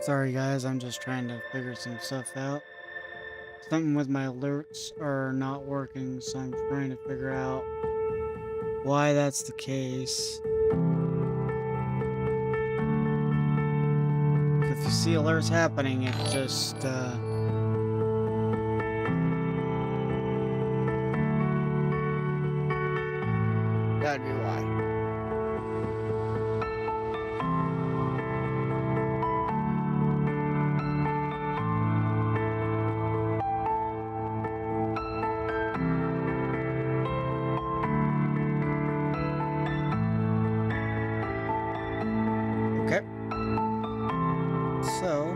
Sorry guys, I'm just trying to figure some stuff out. Something with my alerts are not working, so I'm trying to figure out why that's the case. If you see alerts happening, it just that'd be why. So,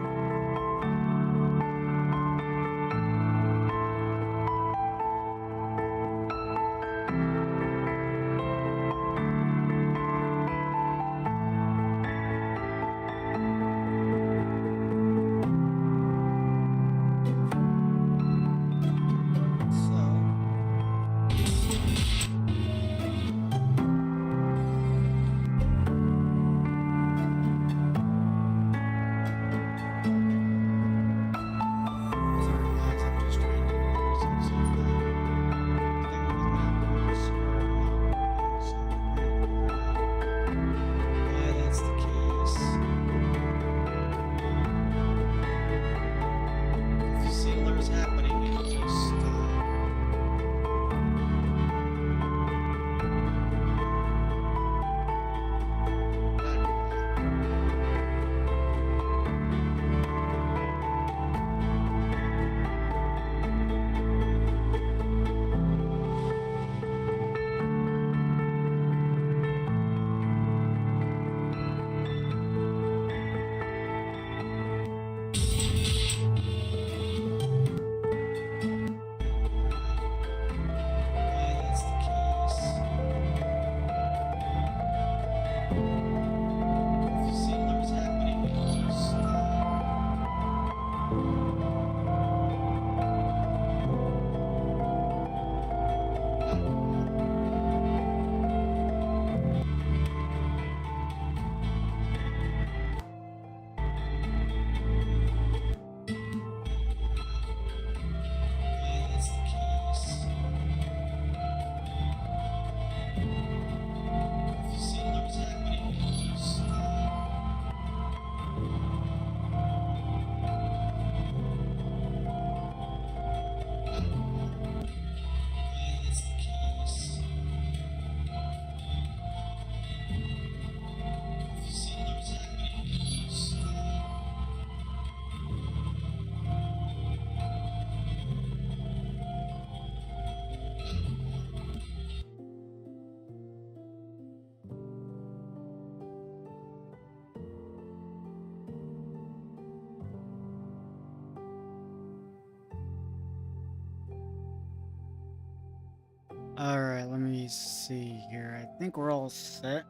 see here. I think we're all set.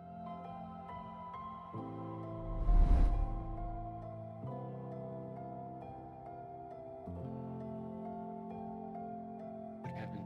What happened?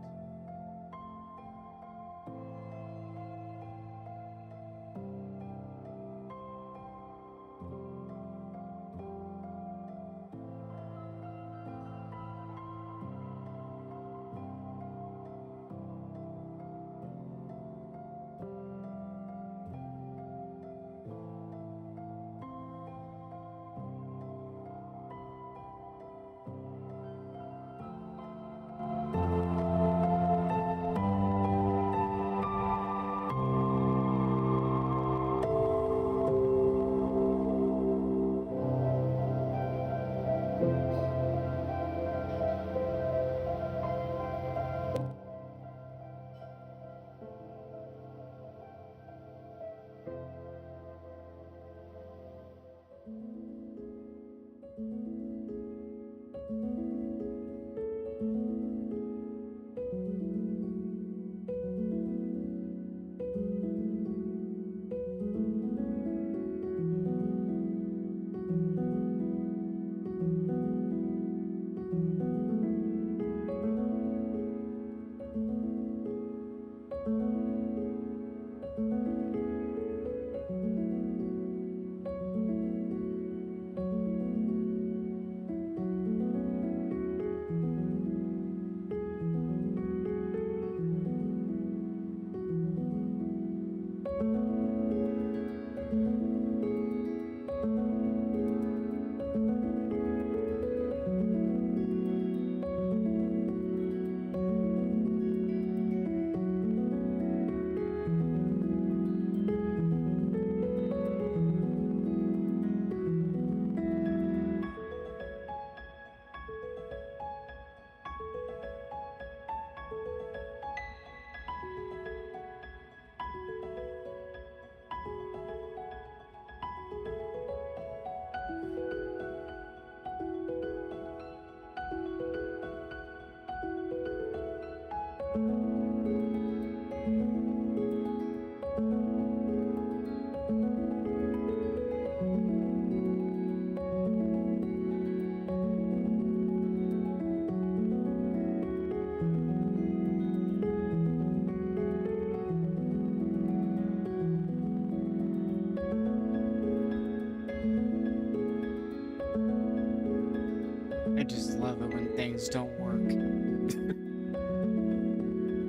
I just love it when things don't work.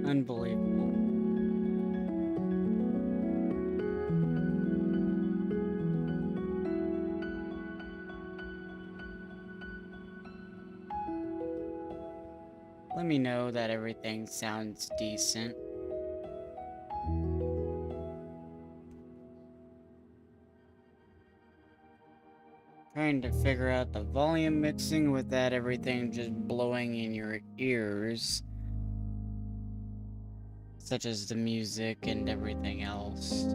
Unbelievable. Let me know that everything sounds decent. Trying to figure out the volume mixing without everything just blowing in your ears, such as the music and everything else.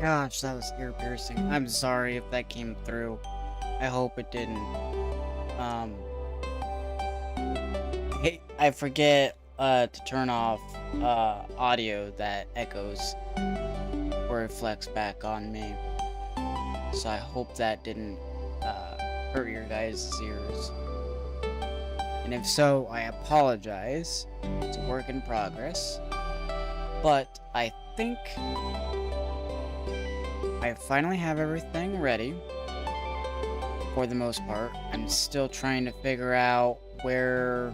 Gosh, that was ear piercing. I'm sorry if that came through. I hope it didn't. Um, hey, I forget to turn off audio that echoes or reflects back on me. So I hope that didn't hurt your guys' ears. And if so, I apologize. It's a work in progress. But I think I finally have everything ready. For the most part. I'm still trying to figure out where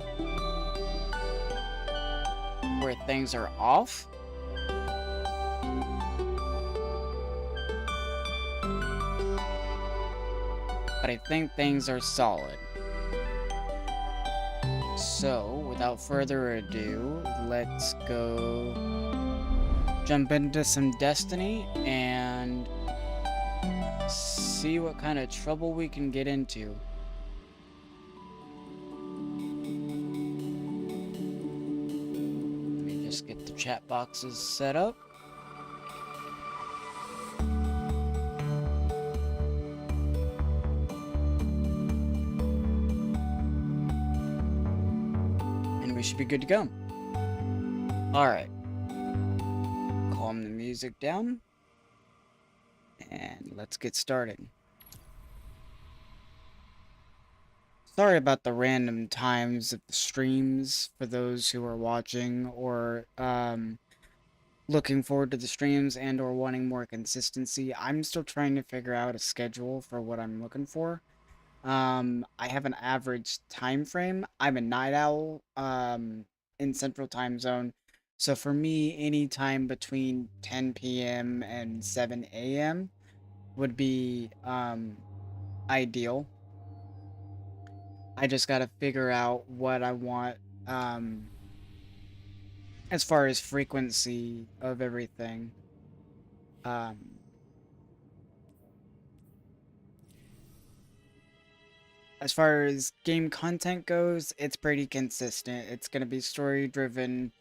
things are off. But I think things are solid. So, without further ado, let's go jump into some Destiny and see what kind of trouble we can get into. Let me just get the chat boxes set up. And we should be good to go. Alright. Calm the music down. And let's get started. Sorry about the random times of the streams for those who are watching or looking forward to the streams and or wanting more consistency. I'm still trying to figure out a schedule for what I'm looking for. I have an average time frame. I'm a night owl in Central Time Zone. So for me, any time between 10 p.m. and 7 a.m. would be ideal. I just gotta figure out what I want as far as frequency of everything. As far as game content goes, it's pretty consistent. It's gonna be story driven,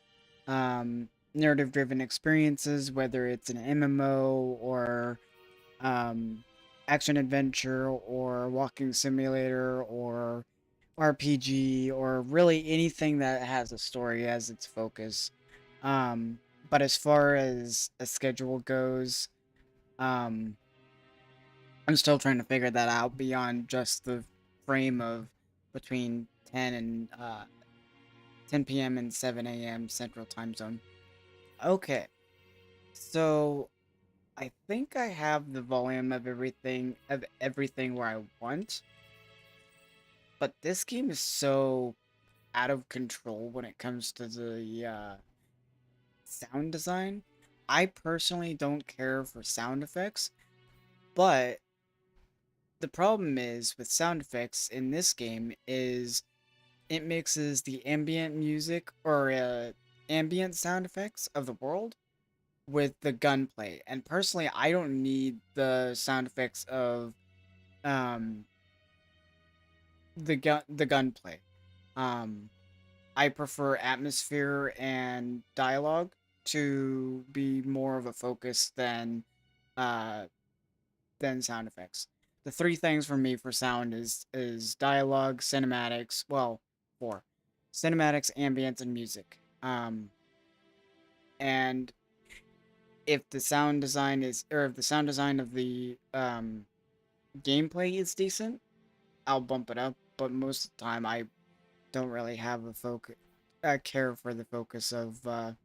narrative driven experiences, whether it's an MMO or action adventure or walking simulator or RPG or really anything that has a story as its focus. But as far as a schedule goes, I'm still trying to figure that out beyond just the frame of between 10 and 10 p.m. and 7 a.m. Central Time Zone. Okay, so I think I have the volume of everything where I want. But this game is so out of control when it comes to the sound design. I personally don't care for sound effects, but the problem is with sound effects in this game is it mixes the ambient music or ambient sound effects of the world with the gunplay. And personally, I don't need the sound effects of um the gunplay. Um I prefer atmosphere and dialogue to be more of a focus uh than sound effects. The three things for me for sound is dialogue, cinematics, well, four. Cinematics, ambience, and music. And if the sound design is or if the sound design of the gameplay is decent, I'll bump it up, but most of the time I don't really have a care for the focus of the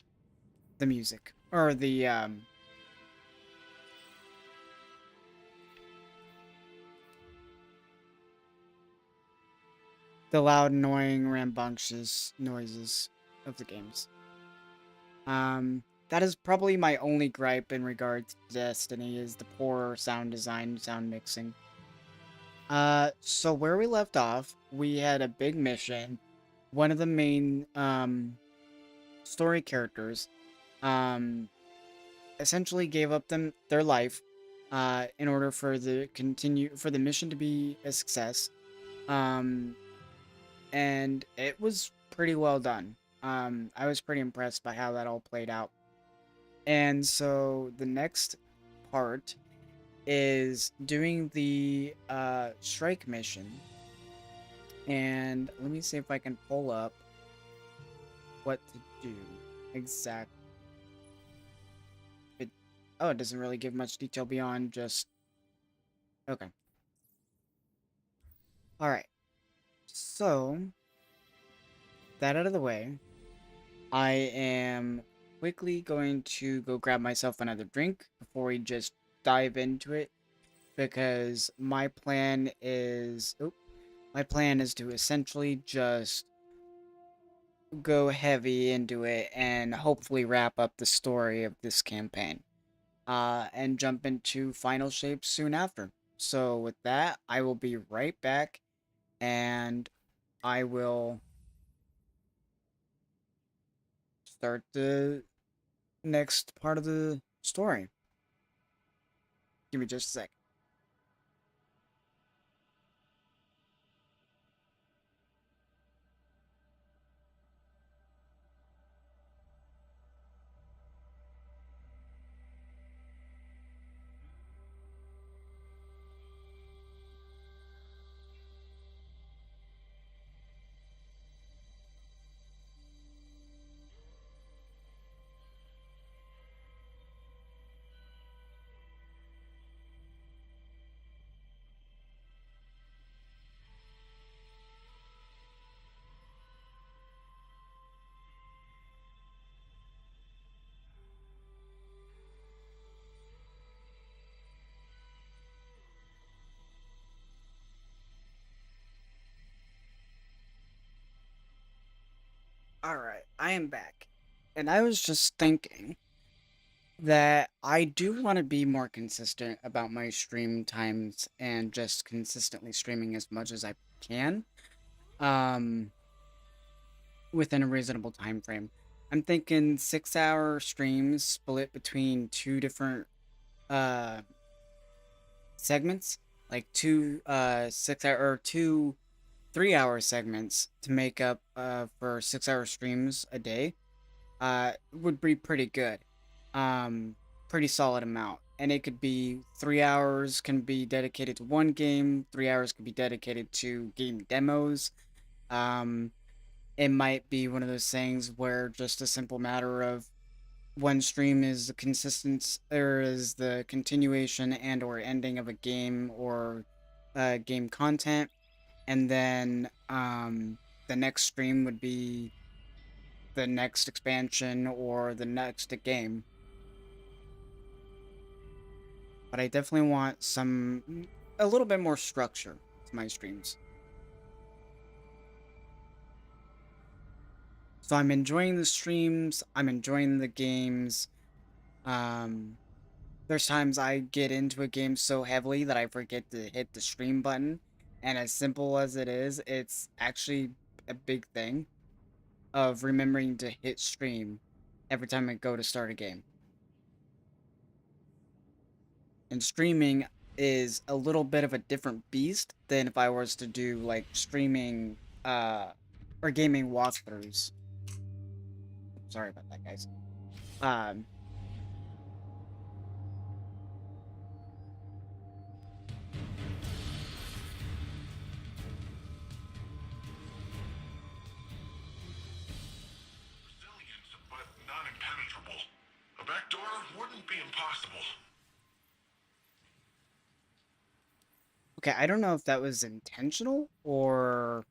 music or the loud, annoying, rambunctious noises of the games. That is probably my only gripe in regards to Destiny is the poor sound design, sound mixing. So where we left off, we had a big mission. One of the main story characters essentially gave up their life in order for the mission to be a success. And it was pretty well done. I was pretty impressed by how that all played out. And so the next part is doing the strike mission. And let me see if I can pull up what to do exactly. Oh, it doesn't really give much detail beyond just... Okay. Alright. So, that out of the way, I am quickly going to go grab myself another drink before we just dive into it, because my plan is... my plan is to essentially just go heavy into it and hopefully wrap up the story of this campaign. And jump into final shape soon after. So with that, I will be right back, and I will start the next part of the story. Give me just a sec. Alright, I am back. And I was just thinking that I do want to be more consistent about my stream times and just consistently streaming as much as I can. Um, Within a reasonable time frame. I'm thinking 6-hour streams split between two different uh segments, like two 6 hour or two 3-hour segments to make up for 6-hour streams a day. Would be pretty good. Pretty solid amount. And it could be 3 hours can be dedicated to one game, 3 hours could be dedicated to game demos. Um, it might be one of those things where just a simple matter of one stream is the consistent or is the continuation and or ending of a game or game content, and then the next stream would be the next expansion or the next game. But I definitely want a little bit more structure to my streams. So I'm enjoying the streams, I'm enjoying the games. Um, there's times I get into a game so heavily that I forget to hit the stream button, and as simple as it is, it's actually a big thing of remembering to hit stream every time I go to start a game. And streaming is a little bit of a different beast than if I was to do like streaming or gaming walkthroughs. Sorry about that, guys. Um Resilient, but not impenetrable. A back door wouldn't be impossible. okay, I don't know if that was intentional or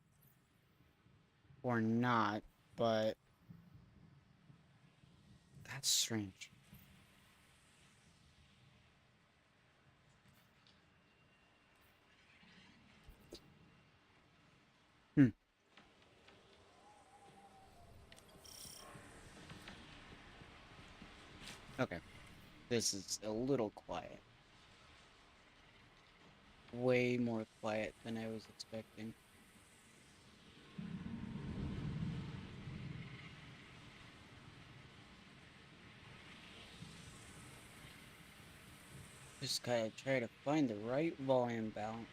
not, but that's strange. Hmm. Okay. This is a little quiet. Way more quiet than I was expecting. Just gotta try to find the right volume balance.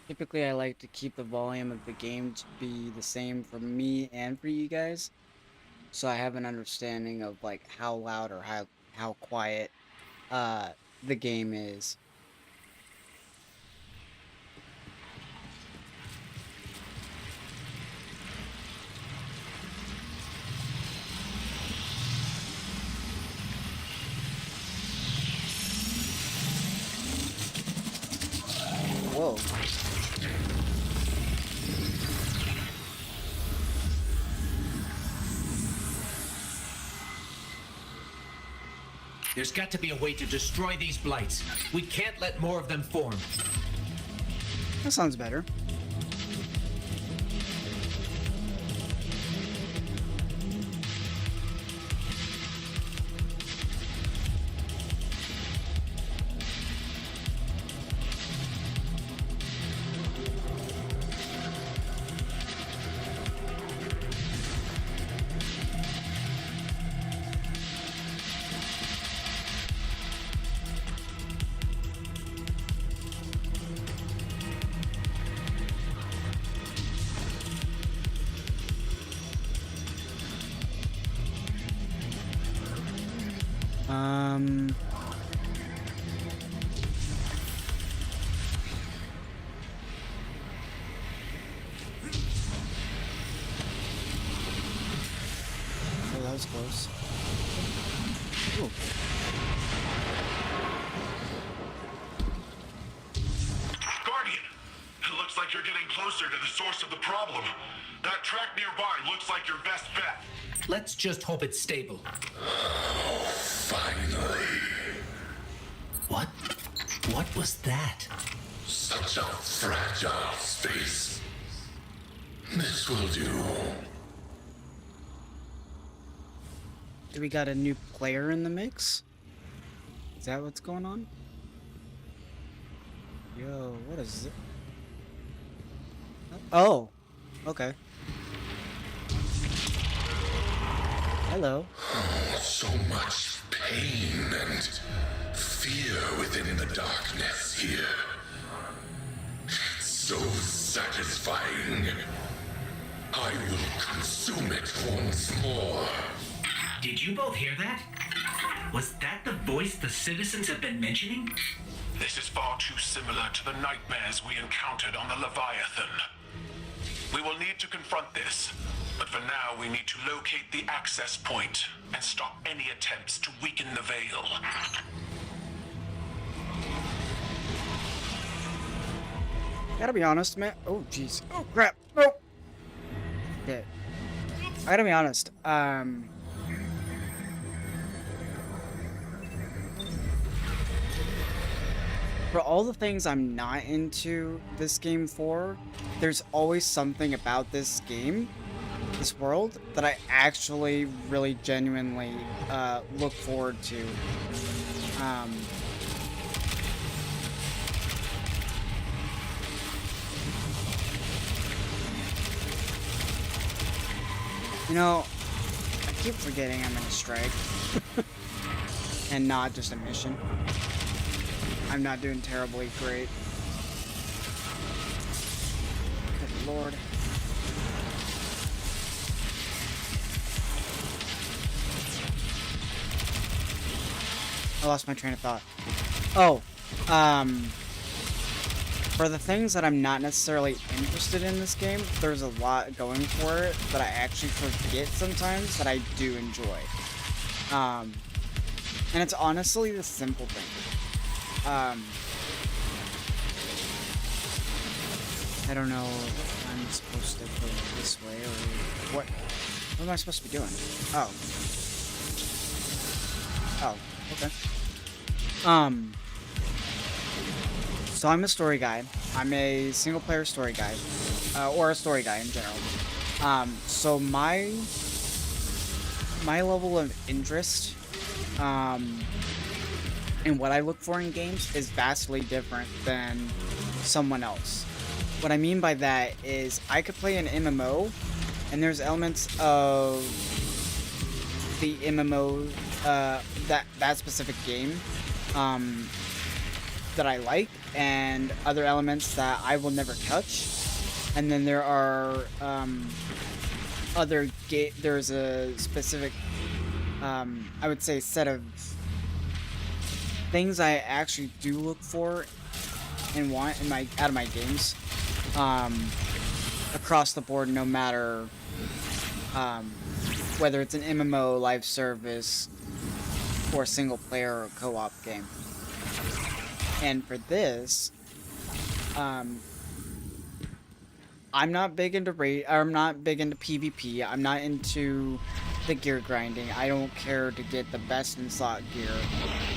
Typically, I like to keep the volume of the game to be the same for me and for you guys. so I have an understanding of like how loud or how quiet uh the game is. Whoa. There's got to be a way to destroy these blights. We can't let more of them form. That sounds better. Um, oh, that was close. Ooh. Guardian, it looks like you're getting closer to the source of the problem. That track nearby looks like your best bet. Let's just hope it's stable. Finally. What? What was that? Such a fragile space. This will do. Do we got a new player in the mix? Is that what's going on? Yo, what is it? Oh, okay. Hello. So much pain and fear within the darkness here. It's so satisfying. I will consume it once more. Did you both hear that? Was that the voice the citizens have been mentioning? This is far too similar to the nightmares we encountered on the Leviathan. We will need to confront this, but for now we need to locate the access point and stop any attempts to weaken the veil. Gotta be honest, man. Oh, jeez. Oh, crap. Oh. Okay. I gotta be honest. For all the things I'm not into this game for, there's always something about this game, this world, that I actually really genuinely look forward to. You know, I keep forgetting I'm in a strike and not just a mission. I'm not doing terribly great. Good lord. I lost my train of thought. Oh, for the things that I'm not necessarily interested in this game, there's a lot going for it that I actually forget sometimes that I do enjoy. And it's honestly the simple thing. I don't know if I'm supposed to go this way or what. What am I supposed to be doing? Oh. Oh, okay. So I'm a story guy. I'm a single player story guy. Or a story guy in general. So my level of interest, and what I look for in games is vastly different than someone else. What I mean by that is I could play an MMO, and there's elements of the MMO, that specific game, that I like, and other elements that I will never touch. And then there are there's a specific, I would say, set of things I actually do look for and want in my out of my games, um, across the board, no matter um, whether it's an MMO, live service, or single player or co-op game. And for this, um, I'm not big into I'm not big into PvP. I'm not into the gear grinding. I don't care to get the best in slot gear.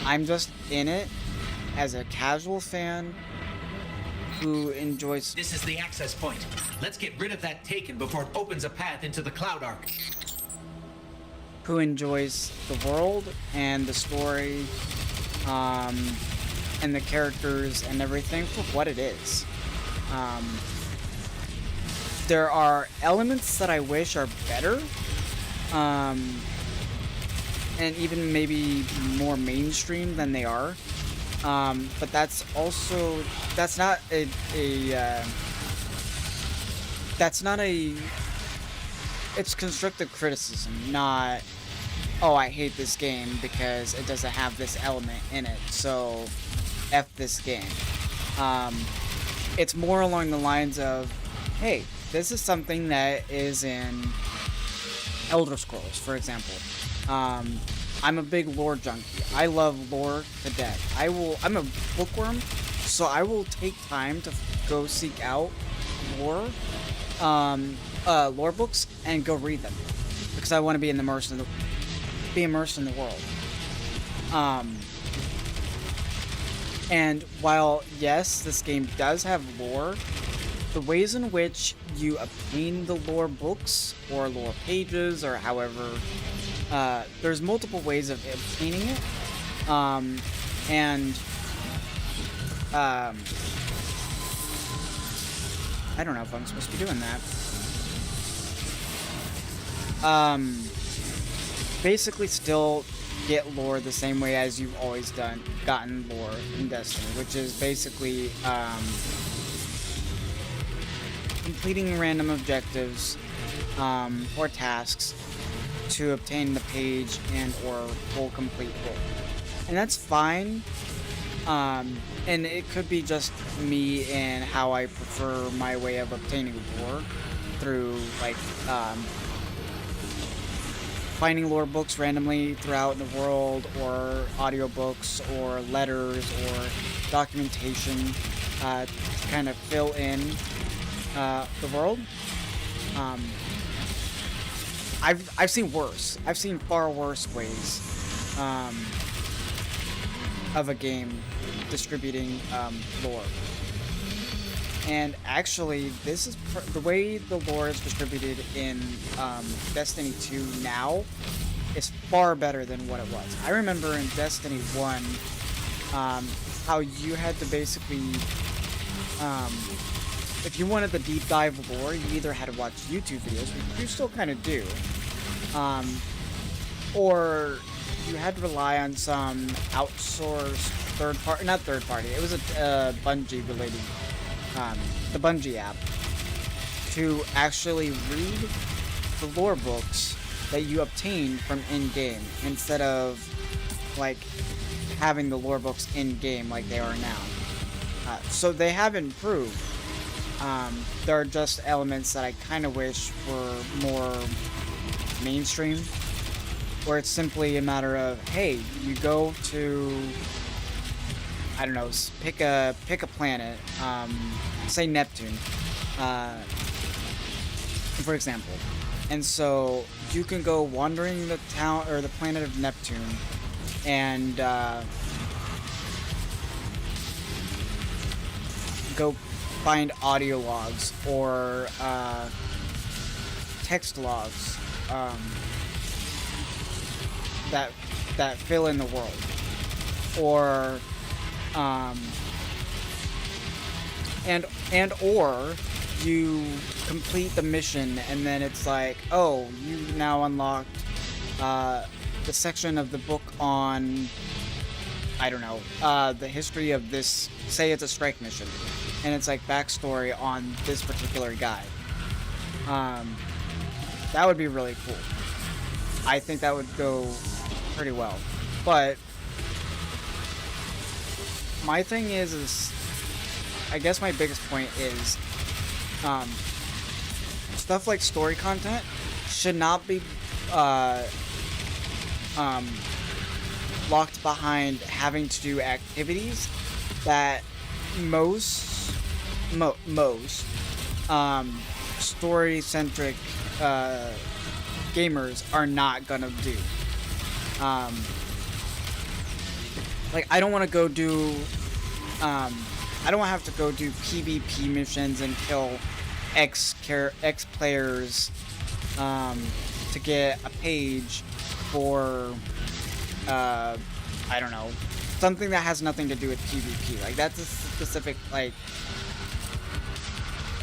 I'm just in it as a casual fan who enjoys This is the access point. Let's get rid of that Taken before it opens a path into the Cloud Arc. the world and the story, and the characters and everything for what it is. There are elements that I wish are better, and even maybe more mainstream than they are. But that's not it's constructive criticism, not, oh, I hate this game because it doesn't have this element in it, so F this game. It's more along the lines of, hey, this is something that is in Elder Scrolls, for example. I'm a big lore junkie. I love lore to death. I'm a bookworm, so I will take time to go seek out lore, lore books and go read them because I want to be immersed in the world. And while yes, this game does have lore, the ways in which you obtain the lore books or lore pages or however, there's multiple ways of obtaining it, I don't know if I'm supposed to be doing that. Basically still get lore the same way as you've always gotten lore in Destiny, which is basically, completing random objectives, or tasks to obtain the page and or full complete book. And that's fine. And it could be just me and how I prefer my way of obtaining lore through, like, finding lore books randomly throughout the world, or audiobooks, or letters, or documentation, to kind of fill in the world. I've seen worse. I've seen far worse ways of a game distributing lore. And actually, this is the way the lore is distributed in Destiny 2 now is far better than what it was. I remember in Destiny 1 how you had to basically, if you wanted the deep dive lore, you either had to watch YouTube videos, which you still kind of do, or you had to rely on some outsourced not third party, it was a Bungie related, the Bungie app, to actually read the lore books that you obtain from in-game, instead of, like, having the lore books in-game like they are now. So they have improved. There are just elements that I kind of wish were more mainstream, where it's simply a matter of, hey, you go to, I don't know, pick a planet, say Neptune, for example, and so you can go wandering the town or the planet of Neptune, and go find audio logs or text logs that fill in the world, or or you complete the mission and then it's like, oh, you now unlocked the section of the book on, I don't know, the history of this, say it's a strike mission, and it's like backstory on this particular guy. That would be really cool. I think that would go pretty well. But my thing is I guess my biggest point is stuff like story content should not be locked behind having to do activities that most story-centric gamers are not gonna do. Like, I don't want to go do I don't have to go do PvP missions and kill X players to get a page for I don't know, something that has nothing to do with PvP. Like, that's a specific, like,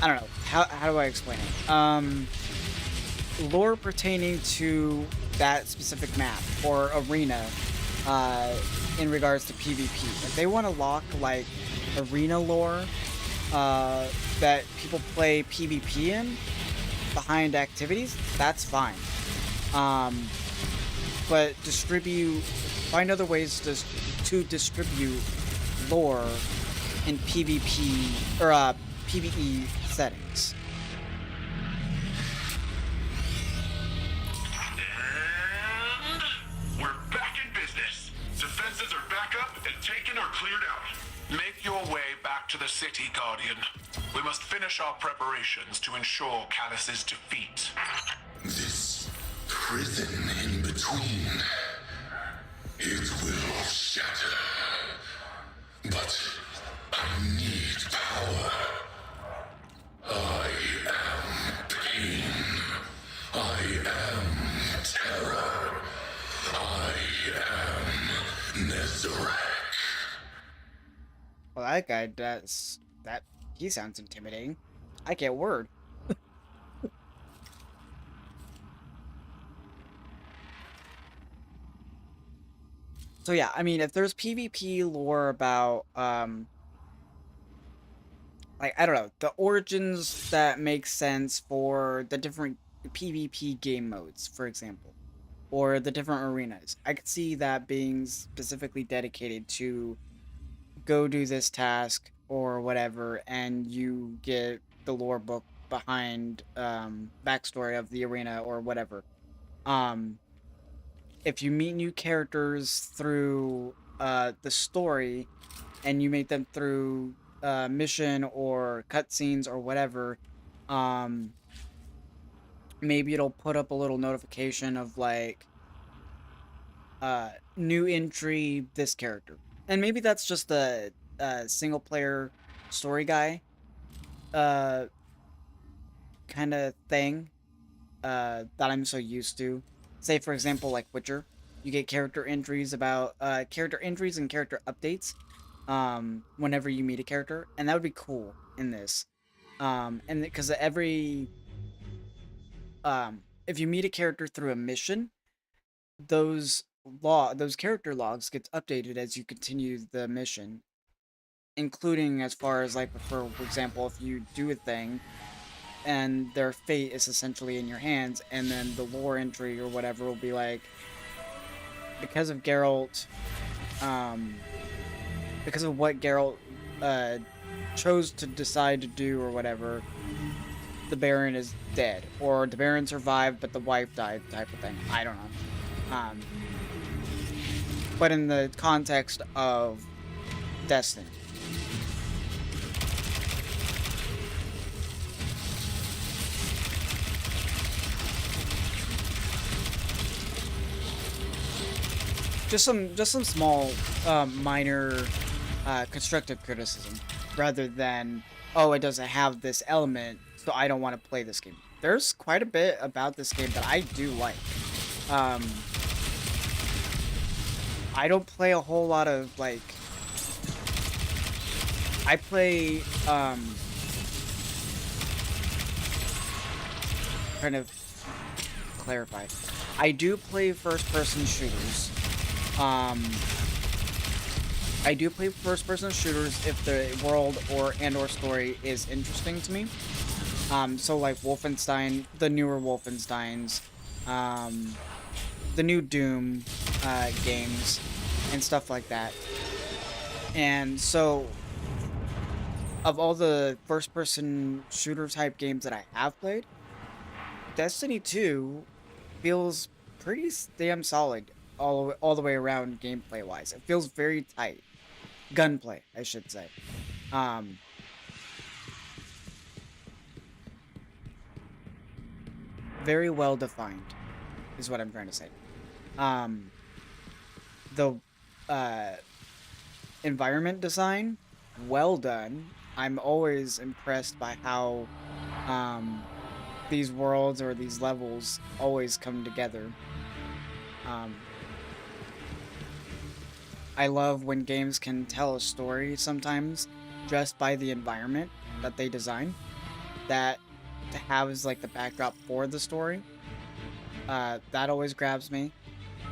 I don't know, how do I explain it? Lore pertaining to that specific map or arena in regards to PvP. If they want to lock, like, arena lore that people play PvP in behind activities, that's fine. But find other ways to distribute lore in PvP or PvE settings. And we're back in business. Defenses are back up and taken or cleared out. Make your way back to the city, Guardian. We must finish our preparations to ensure Callus's defeat. This prison in between, it will shatter. But I need power. I am pain. I am terror. I am Nezarek. Well, that guy he sounds intimidating. I get word. So yeah, I mean, if there's PvP lore about, like, I don't know, the origins that make sense for the different PvP game modes, for example, or the different arenas, I could see that being specifically dedicated to go do this task or whatever, and you get the lore book behind, backstory of the arena or whatever. If you meet new characters through the story and you meet them through mission or cutscenes or whatever, maybe it'll put up a little notification of, like, new entry, this character. And maybe that's just the single player story guy kind of thing that I'm so used to. Say, for example, like Witcher, you get character entries about character entries and character updates whenever you meet a character, and that would be cool in this. And because if you meet a character through a mission, those character logs gets updated as you continue the mission, including as far as, like, for example, if you do a thing and their fate is essentially in your hands, and then the lore entry or whatever will be like, because of Geralt, because of what Geralt chose to decide to do or whatever, the Baron is dead, or the Baron survived but the wife died, type of thing. I don't know. But in the context of Destiny. Just some small, minor, constructive criticism, rather than, oh, it doesn't have this element, so I don't want to play this game. There's quite a bit about this game that I do like. I don't play a whole lot of, like, I play, trying to clarify. I do play first-person shooters. I do play first-person shooters if the world or story is interesting to me. So like Wolfenstein, the newer Wolfensteins, the new Doom games, and stuff like that. And so, of all the first-person shooter type games that I have played, Destiny 2 feels pretty damn solid all the way around gameplay wise. It feels very tight. Gunplay, I should say. Very well defined is what I'm trying to say. The environment design, well done. I'm always impressed by how these worlds or these levels always come together. I love when games can tell a story sometimes just by the environment that they design. That to have as like the backdrop for the story. That always grabs me.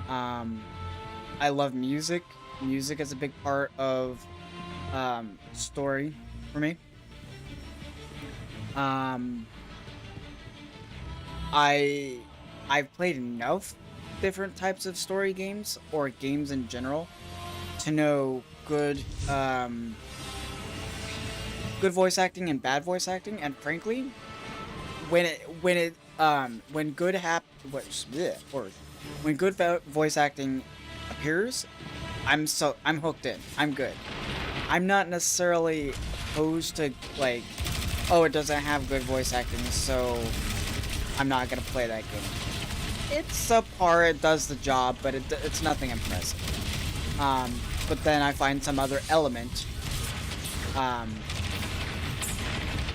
I love music. Music is a big part of story for me. I've played enough different types of story games or games in general to know good good voice acting and bad voice acting, and frankly, when good voice acting appears, I'm hooked in. I'm good. I'm not necessarily opposed to like, oh, it doesn't have good voice acting, so I'm not gonna play that game. It's subpar. It does the job, but it's nothing impressive. But then I find some other element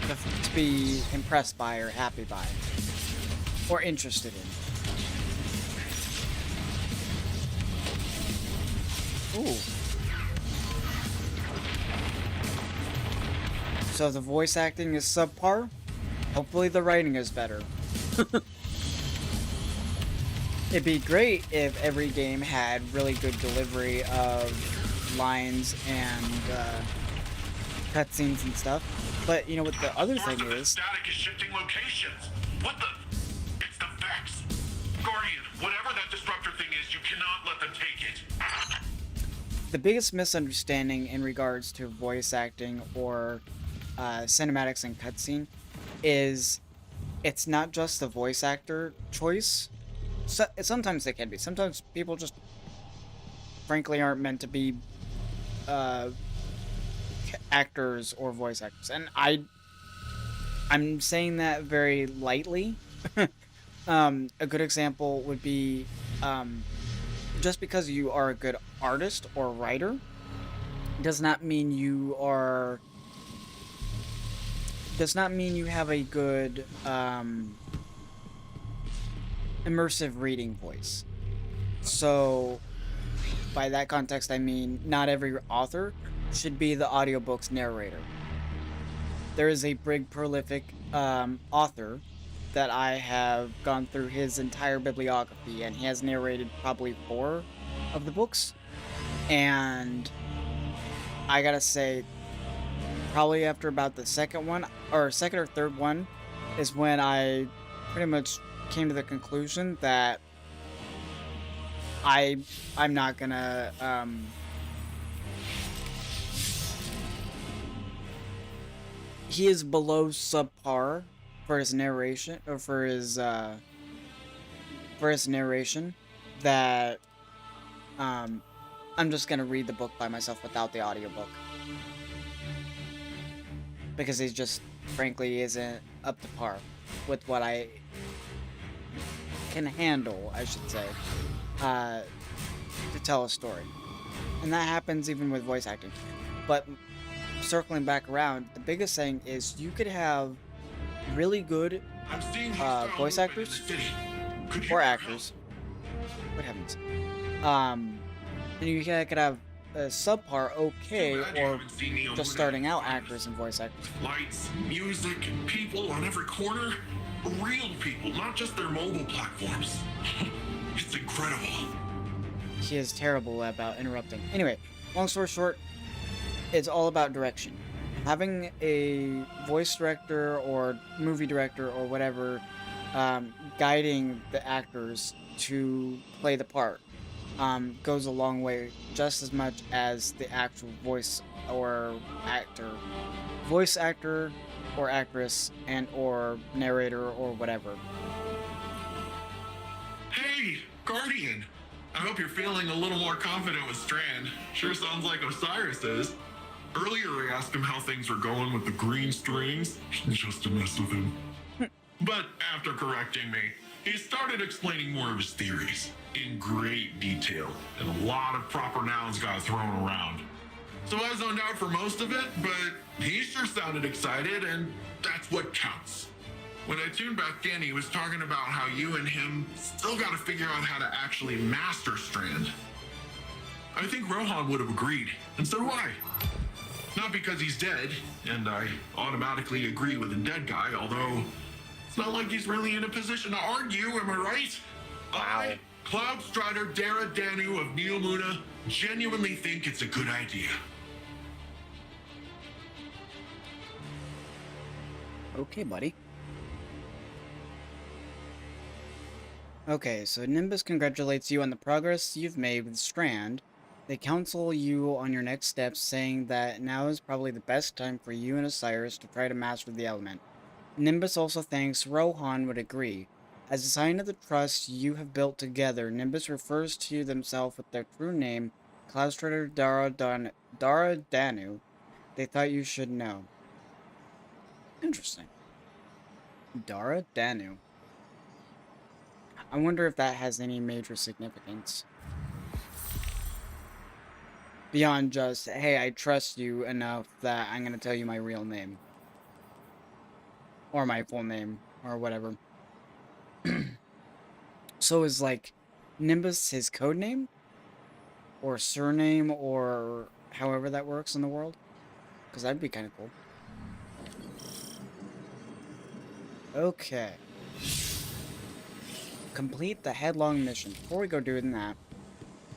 to be impressed by or happy by or interested in. Ooh. So the voice acting is subpar. Hopefully the writing is better. It'd be great if every game had really good delivery of lines and cutscenes and stuff. But you know what the other thing is? Static is shifting locations. What the? It's the Vex. Guardian, whatever that disruptor thing is, you cannot let them take it. The biggest misunderstanding in regards to voice acting or cinematics and cutscene is it's not just the voice actor choice. So, sometimes they can be. Sometimes people just frankly aren't meant to be actors or voice actors, and I'm saying that very lightly. A good example would be just because you are a good artist or writer does not mean you have a good immersive reading voice. So by that context, I mean not every author should be the audiobook's narrator. There is a big prolific author that I have gone through his entire bibliography, and he has narrated probably 4 of the books. And I gotta say, probably after about the second or third one is when I pretty much came to the conclusion that I'm not gonna he is below subpar for his narration or for his narration that I'm just gonna read the book by myself without the audiobook. Because he just frankly isn't up to par with what I can handle, I should say, to tell a story. And that happens even with voice acting. But circling back around, the biggest thing is you could have really good voice actors or actors. What happens? And you could have a subpar, okay, or just starting out actors and voice actors. Lights, music, people on every corner. Real people, not just their mobile platforms. It's incredible. He is terrible about interrupting. Anyway, long story short, it's all about direction. having a voice director or movie director or whatever guiding the actors to play the part goes a long way, just as much as the actual voice actor or actress and or narrator or whatever. Hey, Guardian! I hope you're feeling a little more confident with Strand. Sure sounds like Osiris is. Earlier I asked him how things were going with the green strings, just to mess with him. But after correcting me, he started explaining more of his theories, in great detail, and a lot of proper nouns got thrown around. So I zoned out for most of it, but he sure sounded excited, and that's what counts. When I tuned back in, he was talking about how you and him still gotta figure out how to actually master Strand. I think Rohan would have agreed, and so do I. Not because he's dead, and I automatically agree with the dead guy, although it's not like he's really in a position to argue, am I right? I, Cloud Strider Dara Danu of Neo Muna, genuinely think it's a good idea. Okay, buddy. Okay, so Nimbus congratulates you on the progress you've made with Strand. They counsel you on your next steps, saying that now is probably the best time for you and Osiris to try to master the element. Nimbus also thinks Rohan would agree. As a sign of the trust you have built together, Nimbus refers to themselves with their true name, Cloudstrider Dara Danu. They thought you should know. Interesting. Dara Danu. I wonder if that has any major significance. Beyond just, hey, I trust you enough that I'm gonna tell you my real name. Or my full name, or whatever. So is, like, Nimbus his code name? Or surname, or however that works in the world? Because that'd be kind of cool. Okay. Complete the headlong mission. Before we go doing that,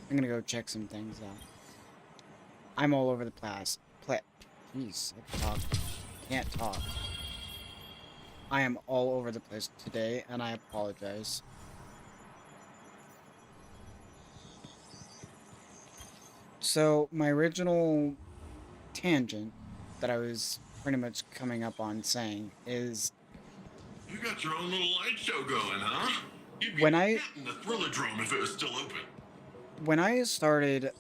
I'm gonna go check some things out. I'm all over the place. Jeez, can't talk. I am all over the place today, and I apologize. So, my original tangent that I was pretty much coming up on saying is... You got your own little light show going, huh? You'd be When I- in the Thrillerdrome if it was still open. When I started,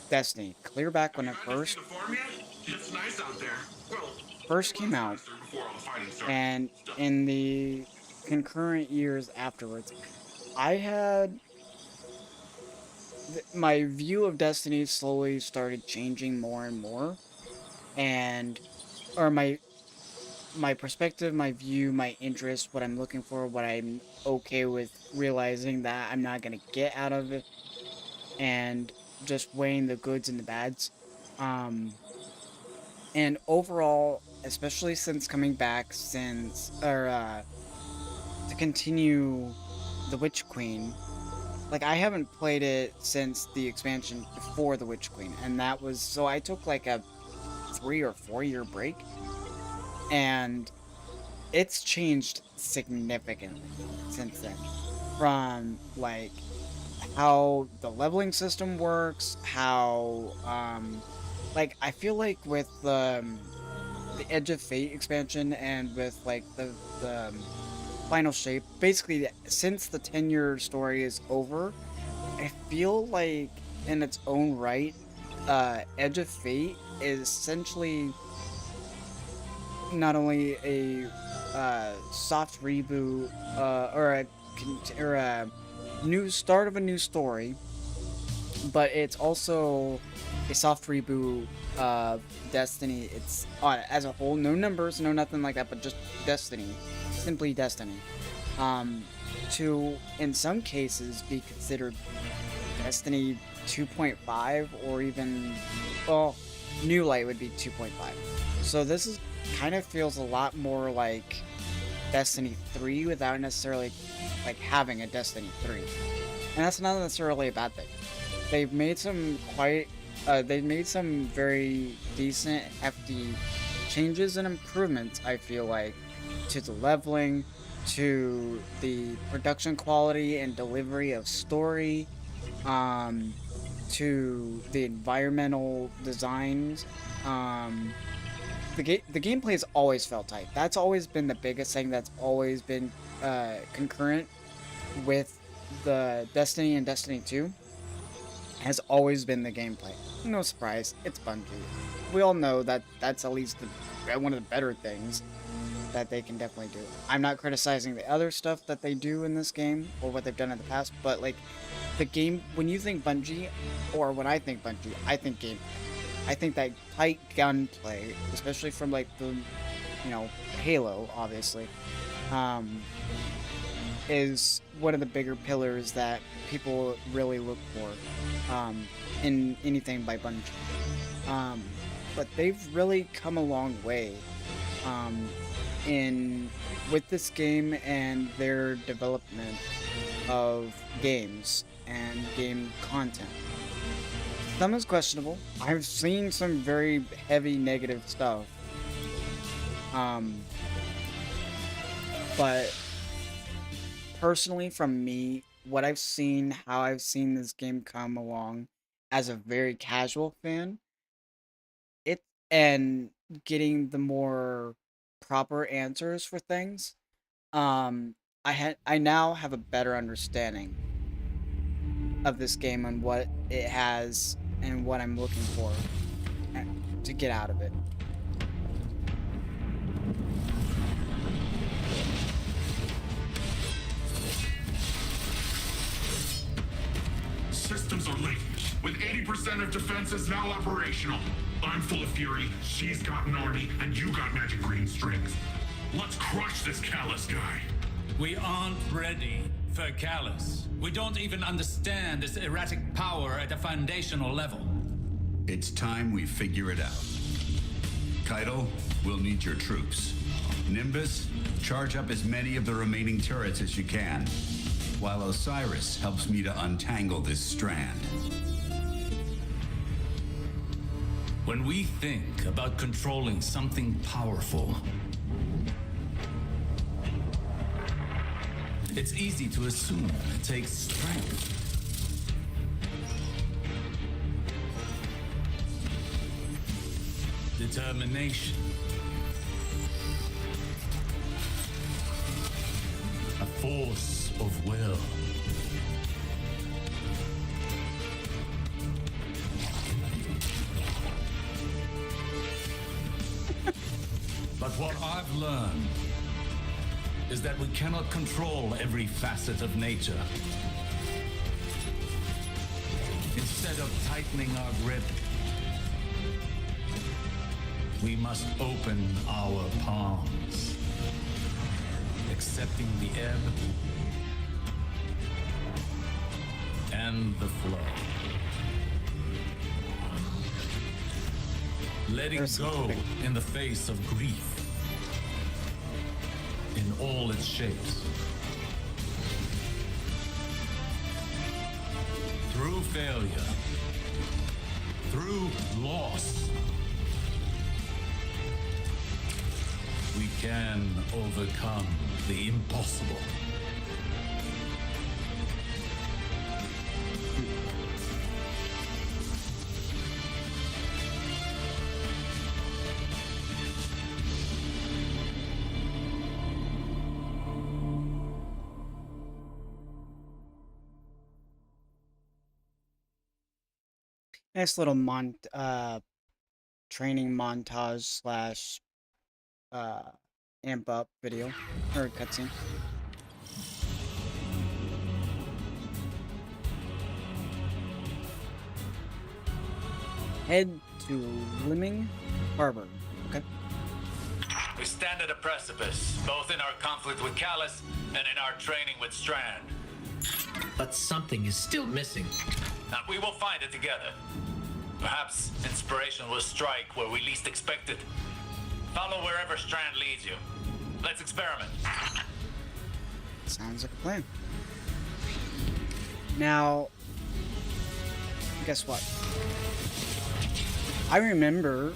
Destiny, clear back when it Glad to see the farm yet? It's nice out there. Well, first came out, before all the fighting started. and in the concurrent years afterwards, I had... my view of Destiny slowly started changing more and more, and... or my perspective, my view, my interest, what I'm looking for, what I'm okay with realizing that I'm not gonna get out of it, and just weighing the goods and the bads. And overall, especially since coming back to continue the Witch Queen, like, I haven't played it since the expansion before the Witch Queen, and that was, so I took like a 3 or 4 year break, and it's changed significantly since then. From, like, how the leveling system works, how, like, I feel like with the Edge of Fate expansion and with, like, the Final Shape, basically, since the 10-year story is over, I feel like, in its own right, Edge of Fate is essentially not only a soft reboot or a new start of a new story, but it's also a soft reboot of Destiny. It's as a whole, no numbers, no nothing like that, but just Destiny, simply Destiny. To in some cases be considered Destiny 2.5 or even, well, New Light would be 2.5. So this is kind of feels a lot more like Destiny 3 without necessarily like having a Destiny 3. And that's not necessarily a bad thing. They've made some quite They made some very decent, hefty changes and improvements, I feel like, to the leveling, to the production quality and delivery of story, um, to the environmental designs. Um, the gameplay has always felt tight. That's always been the biggest thing that's always been concurrent with the Destiny and Destiny 2 has always been the gameplay. No surprise, it's Bungie. We all know that that's at least one of the better things that they can definitely do. I'm not criticizing the other stuff that they do in this game or what they've done in the past, but like the game, when you think Bungie, or when I think Bungie, I think gameplay. I think that tight gunplay, especially from like the, you know, Halo, obviously, is one of the bigger pillars that people really look for in anything by Bungie. But they've really come a long way in with this game and their development of games and game content. Some is questionable. I've seen some very heavy negative stuff. But personally, from me, what I've seen, how I've seen this game come along as a very casual fan, and getting the more proper answers for things, I now have a better understanding of this game and what it has and what I'm looking for to get out of it. Systems are latent, with 80% of defenses now operational. I'm full of fury, she's got an army, and you got magic green strings. Let's crush this Callus guy. We aren't ready for Callus. We don't even understand this erratic power at a foundational level. It's time we figure it out. Keitel, we'll need your troops. Nimbus, charge up as many of the remaining turrets as you can, while Osiris helps me to untangle this strand. When we think about controlling something powerful, it's easy to assume it takes strength. Determination. A force of will. But what I've learned is that we cannot control every facet of nature. Instead of tightening our grip, we must open our palms, accepting the ebb and the flow. Letting go in the face of grief, in all its shapes. Through failure, through loss, we can overcome the impossible. Nice little training montage slash amp up video or cutscene. Head to Limming Harbor. Okay. We stand at a precipice, both in our conflict with Callus and in our training with Strand. But something is still missing. Now, we will find it together. Perhaps inspiration will strike where we least expect it. Follow wherever Strand leads you. Let's experiment. Sounds like a plan. Now, guess what? I remember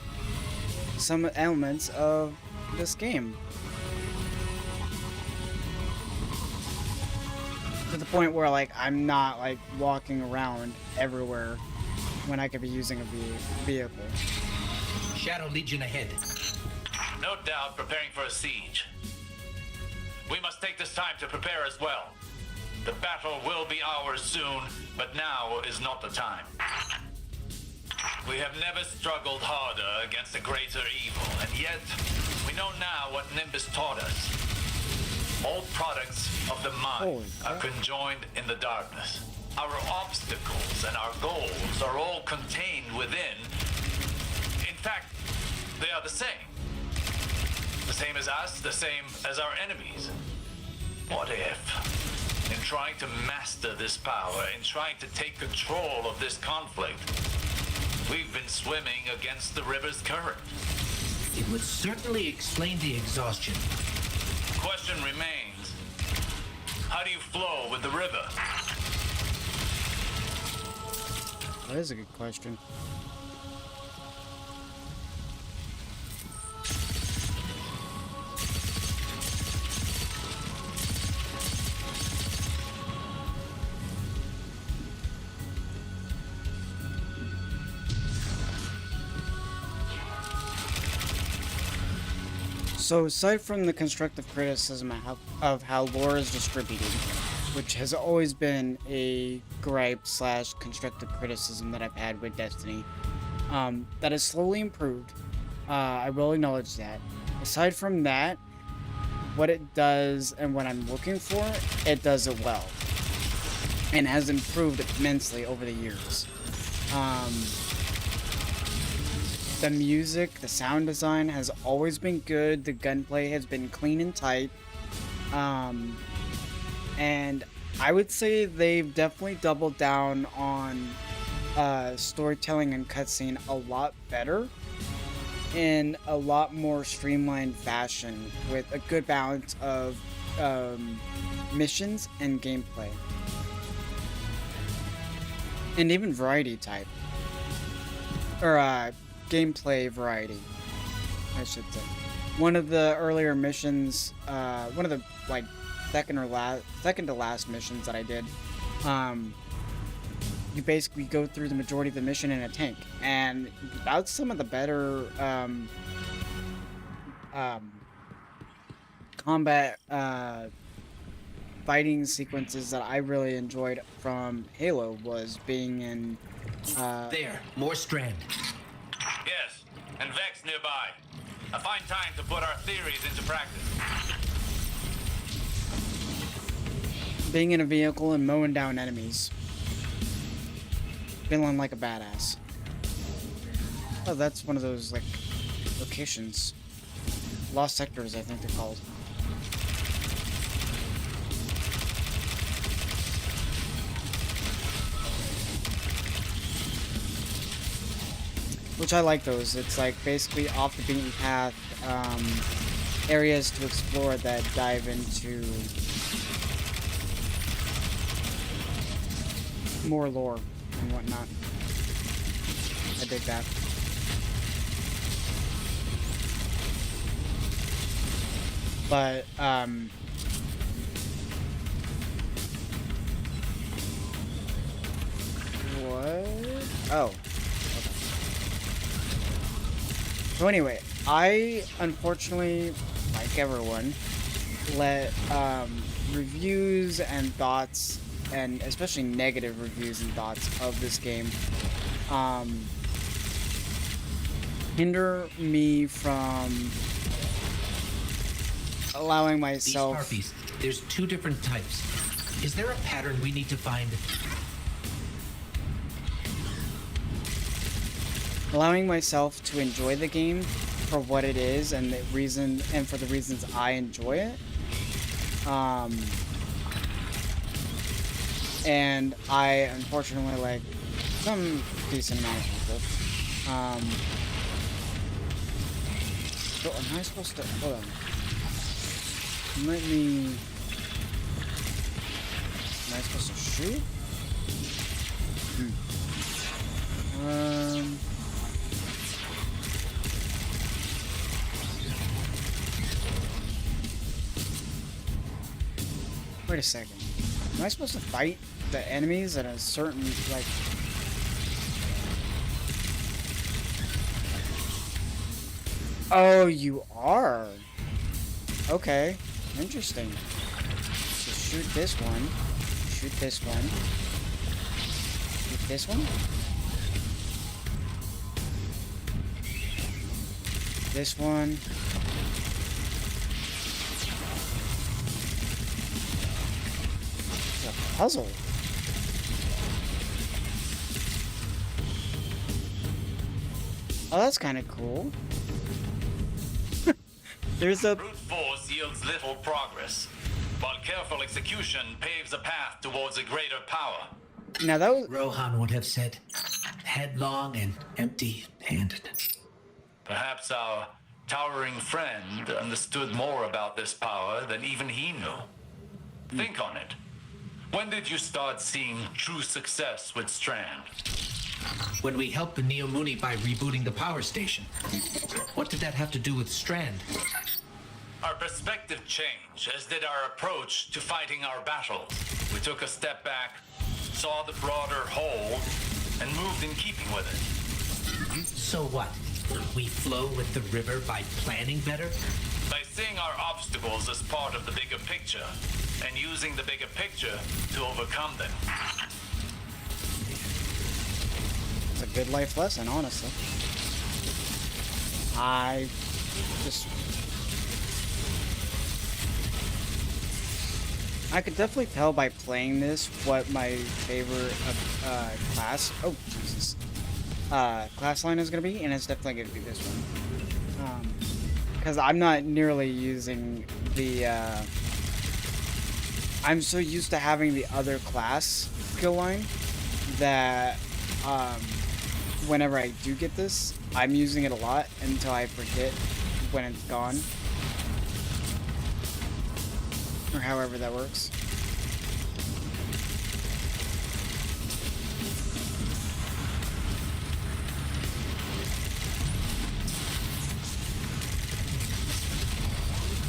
some elements of this game. To the point where, like, I'm not, like, walking around everywhere when I could be using a vehicle. Shadow Legion ahead. No doubt preparing for a siege. We must take this time to prepare as well. The battle will be ours soon, but now is not the time. We have never struggled harder against a greater evil, and yet we know now what Nimbus taught us. All products of the mind are conjoined in the darkness. Our obstacles and our goals are all contained within. In fact, they are the same. The same as us, the same as our enemies. What if, in trying to master this power, in trying to take control of this conflict, we've been swimming against the river's current? It would certainly explain the exhaustion. The question remains, how do you flow with the river? That is a good question. So aside from the constructive criticism of how lore is distributed, which has always been a gripe slash constructive criticism that I've had with Destiny, that has slowly improved. I will acknowledge that. Aside from that, what it does and what I'm looking for, it does it well. And has improved immensely over the years. The music, the sound design has always been good. The gunplay has been clean and tight. And I would say they've definitely doubled down on storytelling and cutscene a lot better in a lot more streamlined fashion with a good balance of missions and gameplay. And even variety type. Or gameplay variety, I should say. One of the earlier missions, one of the like second to last missions that I did, you basically go through the majority of the mission in a tank, and that's some of the better combat fighting sequences that I really enjoyed from Halo was being in There, more Strand. Yes, and Vex nearby. A fine time to put our theories into practice. being in a vehicle and mowing down enemies. Feeling like a badass. Oh, that's one of those, like, locations. Lost sectors, I think they're called. Which I like those. It's like basically off the beaten path areas to explore that dive into more lore and whatnot. I dig that. But what? Oh. So anyway, I unfortunately, like everyone, let reviews and thoughts, and especially negative reviews and thoughts of this game, hinder me from allowing myself. These harpies, there's two different types. Is there a pattern we need to find? Allowing myself to enjoy the game for what it is and the reason, and for the reasons I enjoy it. And I unfortunately like some decent amount of people. So am I supposed to hold on? Let me. Am I supposed to shoot? Wait a second. Am I supposed to fight the enemies at a certain, like... Oh, you are? Okay. Interesting. So shoot this one. Shoot this one. Shoot this one. This one. It's a puzzle. Oh, that's kind of cool. There's a... Brute force yields little progress, while careful execution paves a path towards a greater power. Now that was... Rohan would have said, headlong and empty-handed. Perhaps our towering friend understood more about this power than even he knew. Think on it. When did you start seeing true success with Strand? When we helped the Neomuni by rebooting the power station. What did that have to do with Strand? Our perspective changed, as did our approach to fighting our battles. We took a step back, saw the broader whole, and moved in keeping with it. So what? We flow with the river by planning better? By seeing our obstacles as part of the bigger picture, and using the bigger picture to overcome them. It's a good life lesson, honestly. I could definitely tell by playing this what my favorite class... Oh, Jesus. Class line is going to be, and it's definitely going to be this one. Because I'm not nearly using the... I'm so used to having the other class skill line that whenever I do get this, I'm using it a lot until I forget when it's gone. Or however that works.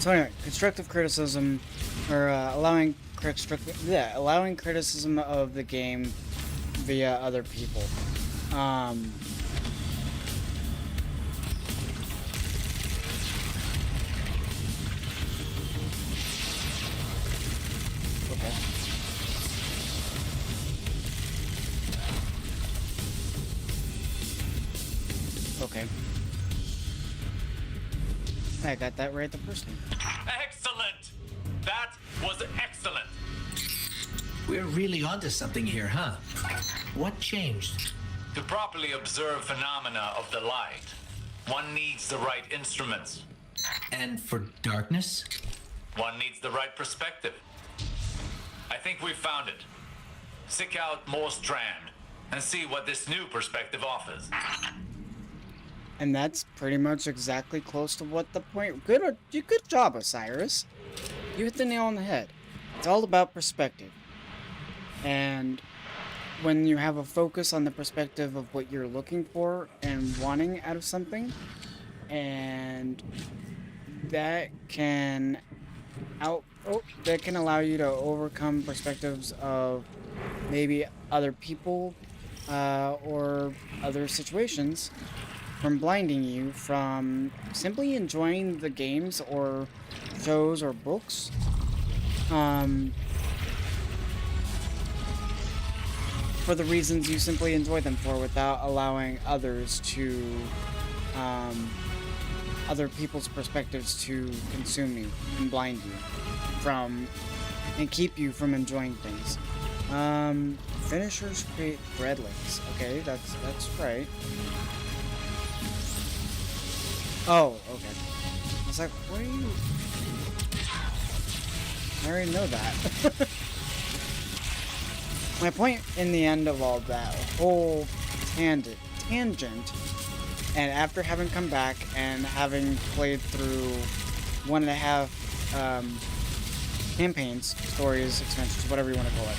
So anyway, constructive criticism, or allowing criticism of the game via other people. Okay. Okay. I got that right the first time. Excellent! That was excellent! We're really onto something here, huh? What changed? To properly observe phenomena of the light, one needs the right instruments. And for darkness? One needs the right perspective. I think we've found it. Seek out more Strand and see what this new perspective offers. And that's pretty much exactly close to what the point... Good job, Osiris. You hit the nail on the head. It's all about perspective. And when you have a focus on the perspective of what you're looking for and wanting out of something, and that can allow you to overcome perspectives of maybe other people or other situations from blinding you from simply enjoying the games or shows or books. For the reasons you simply enjoy them for, without allowing others to, other people's perspectives to consume you and blind you from, and keep you from enjoying things. Finishers create threadlings. Okay, that's right. Oh, okay. I was like, what are you... I already know that. My point in the end of all that whole tangent, and after having come back and having played through 1.5 campaigns, stories, expansions, whatever you want to call it,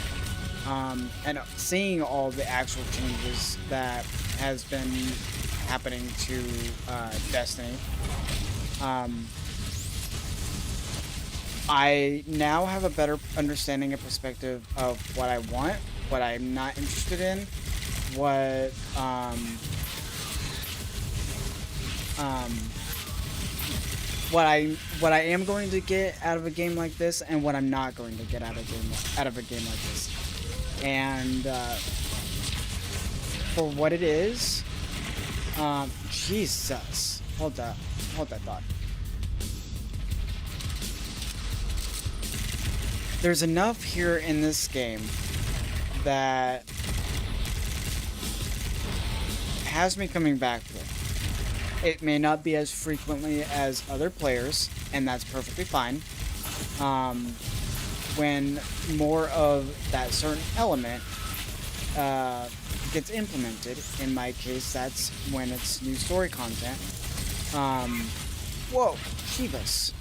and seeing all the actual changes that has been happening to Destiny, I now have a better understanding and perspective of what I want, what I'm not interested in, what um what I am going to get out of a game like this, and what I'm not going to get out of a game like this. And for what it is, Jesus, hold that thought. There's enough here in this game that has me coming back to it. It may not be as frequently as other players, and that's perfectly fine. When more of that certain element gets implemented, in my case, that's when it's new story content. Whoa, Shivas.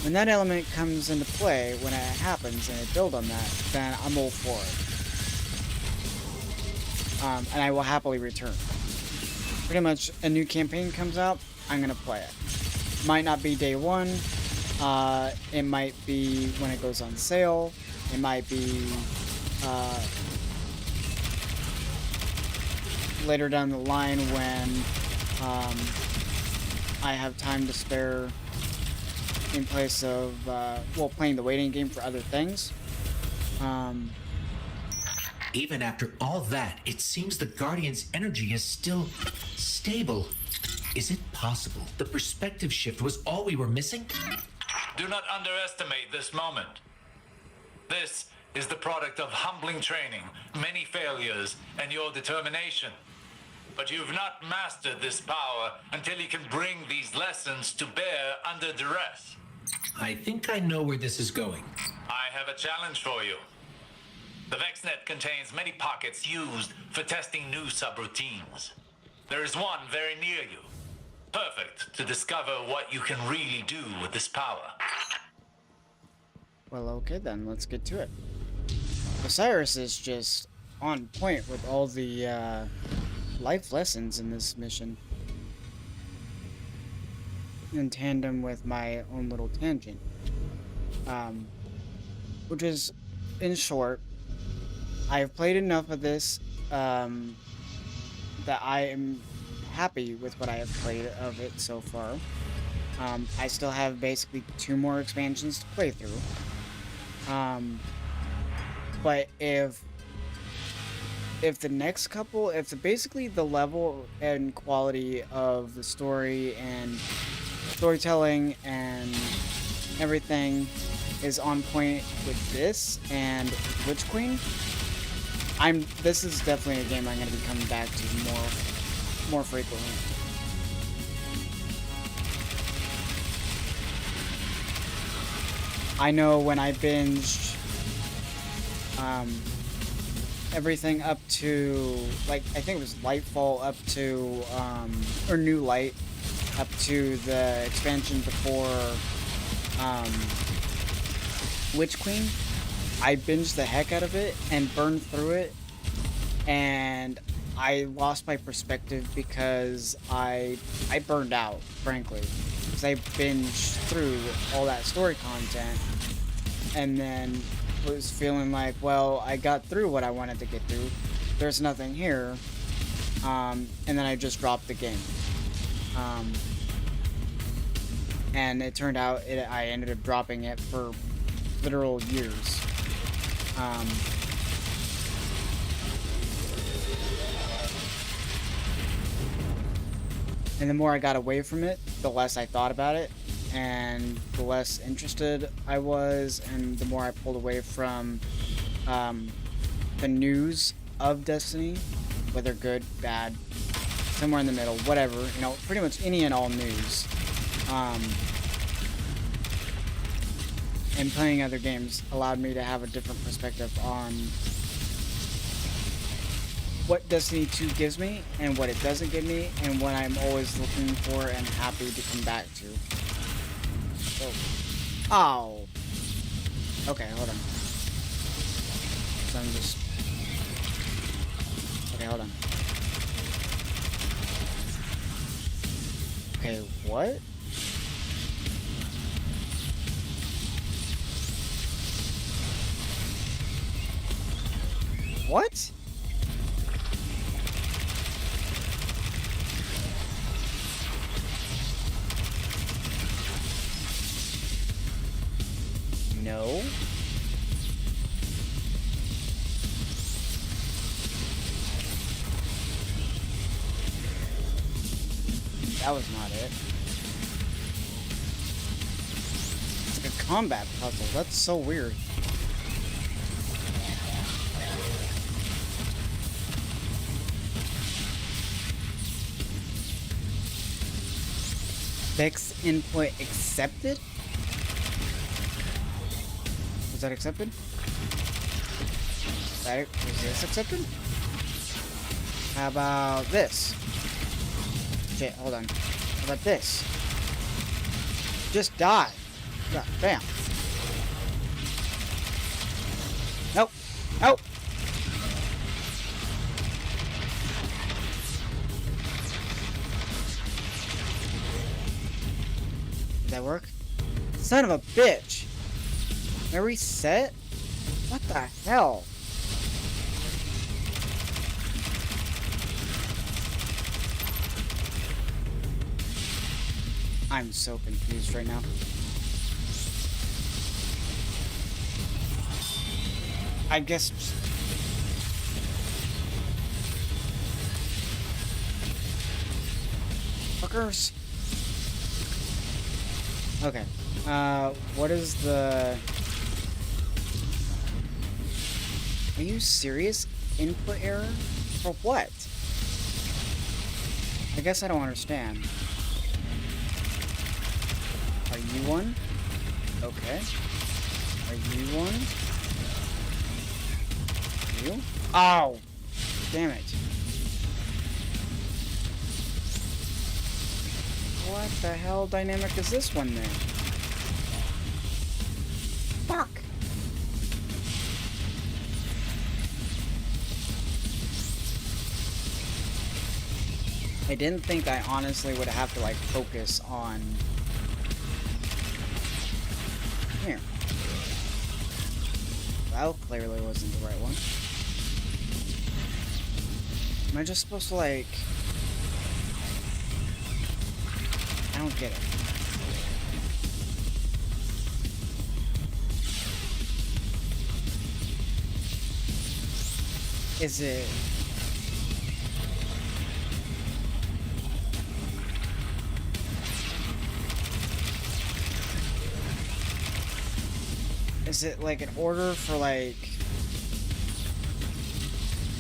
When that element comes into play, when it happens and it builds on that, then I'm all for it. And I will happily return. Pretty much a new campaign comes out, I'm gonna play it. Might not be day one, it might be when it goes on sale, it might be later down the line when I have time to spare in place of, playing the waiting game for other things. Even after all that, it seems the Guardian's energy is still stable. Is it possible the perspective shift was all we were missing? Do not underestimate this moment. This is the product of humbling training, many failures, and your determination. But you've not mastered this power until you can bring these lessons to bear under duress. I think I know where this is going. I have a challenge for you. The VexNet contains many pockets used for testing new subroutines. There is one very near you. Perfect to discover what you can really do with this power. Well, okay then, let's get to it. Osiris is just on point with all the life lessons in this mission. In tandem with my own little tangent. Which is, in short, I have played enough of this that I am happy with what I have played of it so far. I still have basically 2 more expansions to play through. But if the next couple, basically the level and quality of the story and storytelling and everything is on point with this and Witch Queen, this is definitely a game I'm going to be coming back to more frequently. I know when I binged everything up to, like, I think it was Lightfall up to, or New Light up to the expansion before Witch Queen, I binged the heck out of it and burned through it, and I lost my perspective because I burned out, frankly, because I binged through all that story content and then was feeling like, well, I got through what I wanted to get through, there's nothing here, and then I just dropped the game. And it turned out I ended up dropping it for literal years. And the more I got away from it, the less I thought about it, and the less interested I was, and the more I pulled away from the news of Destiny, whether good, bad, somewhere in the middle, whatever, pretty much any and all news. And playing other games allowed me to have a different perspective on what Destiny 2 gives me and what it doesn't give me, and what I'm always looking for and happy to come back to. So, ow. Okay, hold on. So I'm just... Okay, hold on. Okay, what? What? No. That was not it. It's like a combat puzzle. That's so weird. Fix input accepted? Was that accepted? Was this accepted? How about this? Shit, hold on. How about this? Just die. Yeah, bam. Nope. Nope. Did that work? Son of a bitch. Can I reset? What the hell? I'm so confused right now. I guess... Fuckers. Okay. What is the... Are you serious? Input error? For what? I guess I don't understand. Are you one? Okay. Are you one? You? Oh! Damn it. What the hell dynamic is this one then? Fuck! I didn't think I honestly would have to like focus on... Here. Well, clearly wasn't the right one. Am I just supposed to like... I don't get it. Is it... Is it like an order for like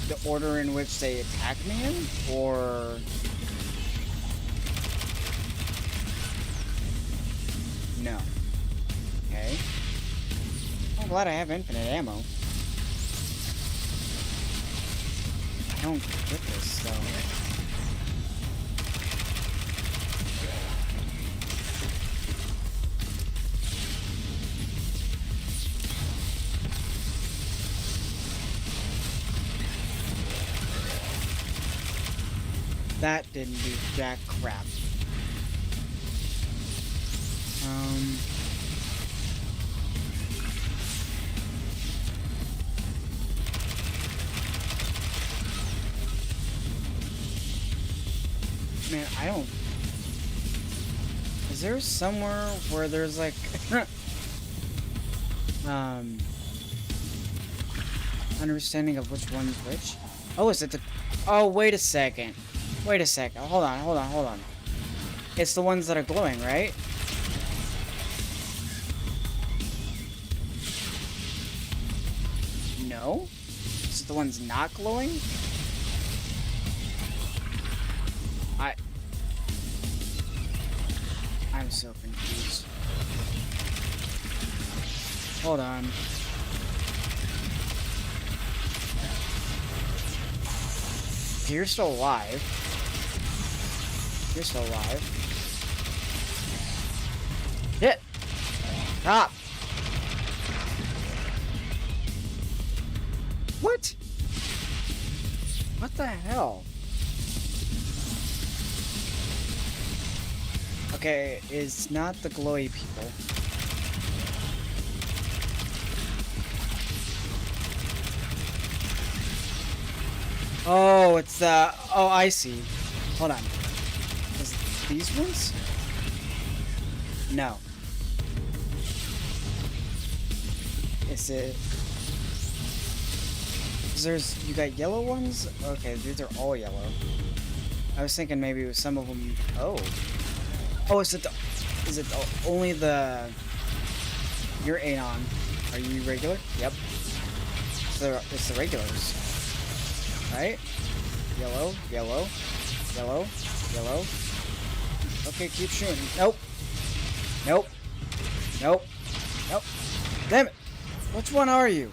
the order in which they attack me in? Or... No. Okay. I'm glad I have infinite ammo. I don't get this, though. That didn't do jack crap. Man, I don't... Is there somewhere where there's like... understanding of which one's which? Oh, is it the... Oh, wait a second. Wait a second. Hold on, hold on, hold on. It's the ones that are glowing, right? No? Is it the ones not glowing? I'm so confused. Hold on. Okay, you're still alive. You're still alive. Hit! Stop! What? What the hell? Okay, it's not the glowy people. Oh, it's the... Oh, I see. Hold on. Is it these ones? No. Is it... There's... You got yellow ones? Okay, these are all yellow. I was thinking maybe it was some of them... Oh. Oh, is it the... Is it only the... You're Anon. Are you regular? Yep. It's the regulars. Right? Yellow, yellow, yellow, yellow. Okay, keep shooting. Nope. Nope. Nope. Nope. Damn it. Which one are you?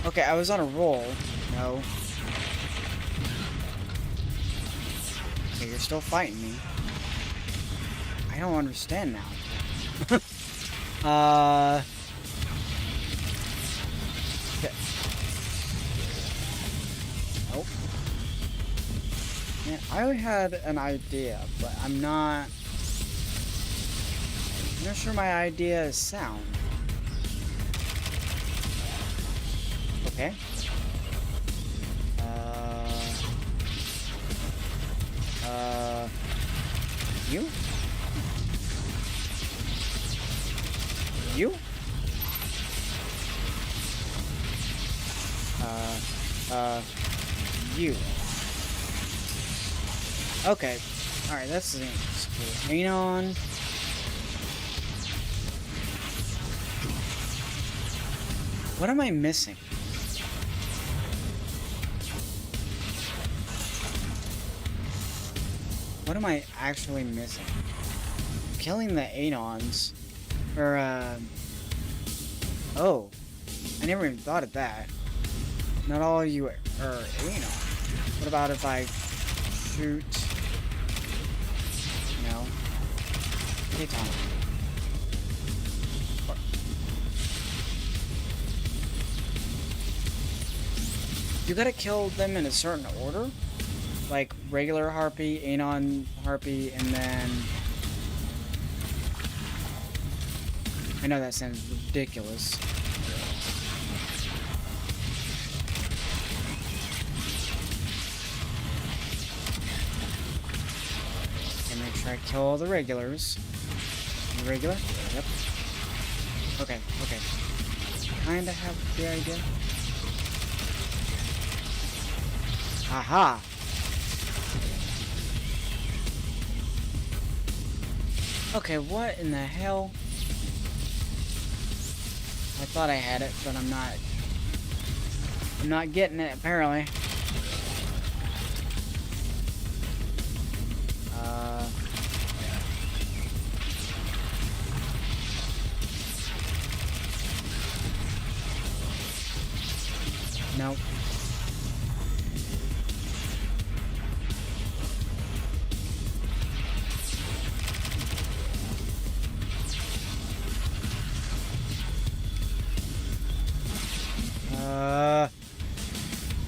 Okay, I was on a roll. No. Okay, you're still fighting me. I don't understand now. Okay. Nope. Man, I had an idea, but I'm not sure my idea is sound. Okay. You? You? You. Okay. Alright, that's cool. Anon. What am I missing? What am I actually missing? Killing the Anons. Or, oh. I never even thought of that. Not all of you are Anon. What about if I shoot... No. Hey, Tom. You gotta kill them in a certain order? Like regular harpy, Anon harpy, and then... I know that sounds ridiculous. Okay, make sure I kill all the regulars. You regular? Yep. Okay, okay. Kinda have the idea. Aha! Okay, what in the hell? I thought I had it, but I'm not. I'm not getting it, apparently. Nope.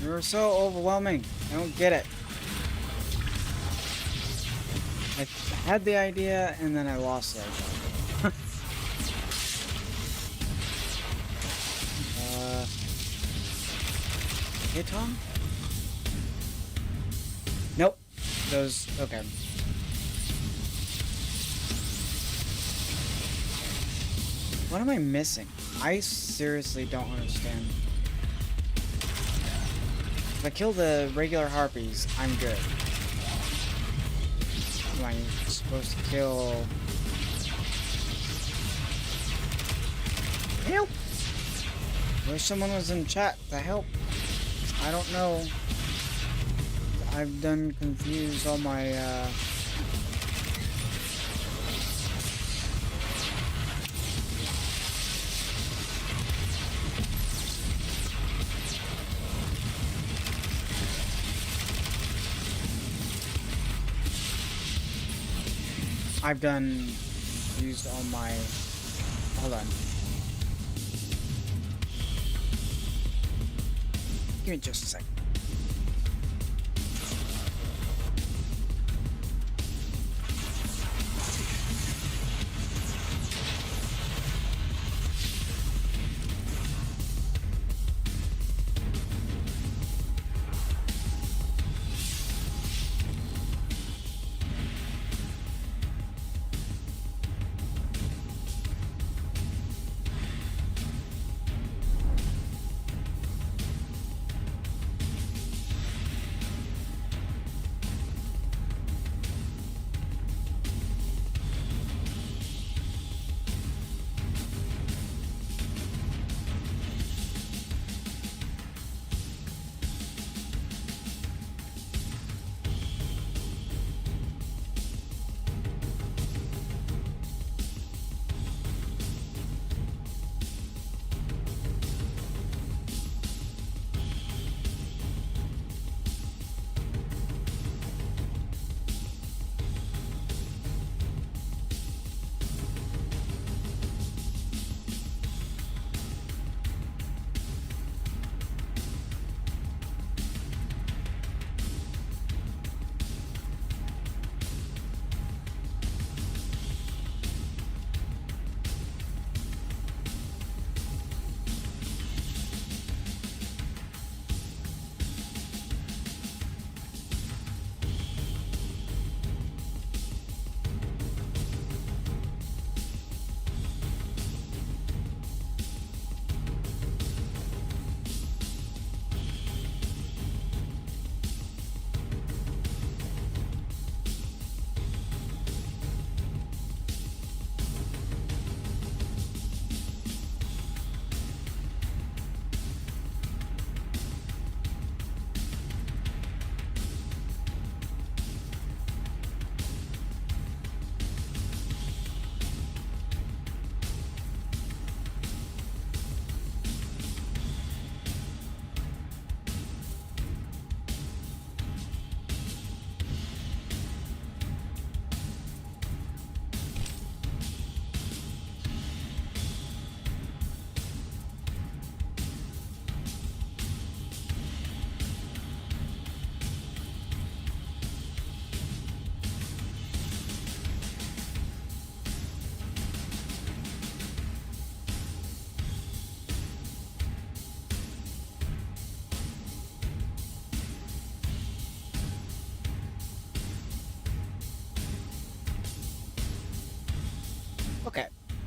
You're so overwhelming. I don't get it. I had the idea and then I lost it. Hey, Tom? Nope. Those, okay. What am I missing? I seriously don't understand. If I kill the regular harpies, I'm good. Am I supposed to kill... Help! Wish someone was in chat to help. I don't know. I've done confused all my, I've done used all my... Hold on. Give me just a second.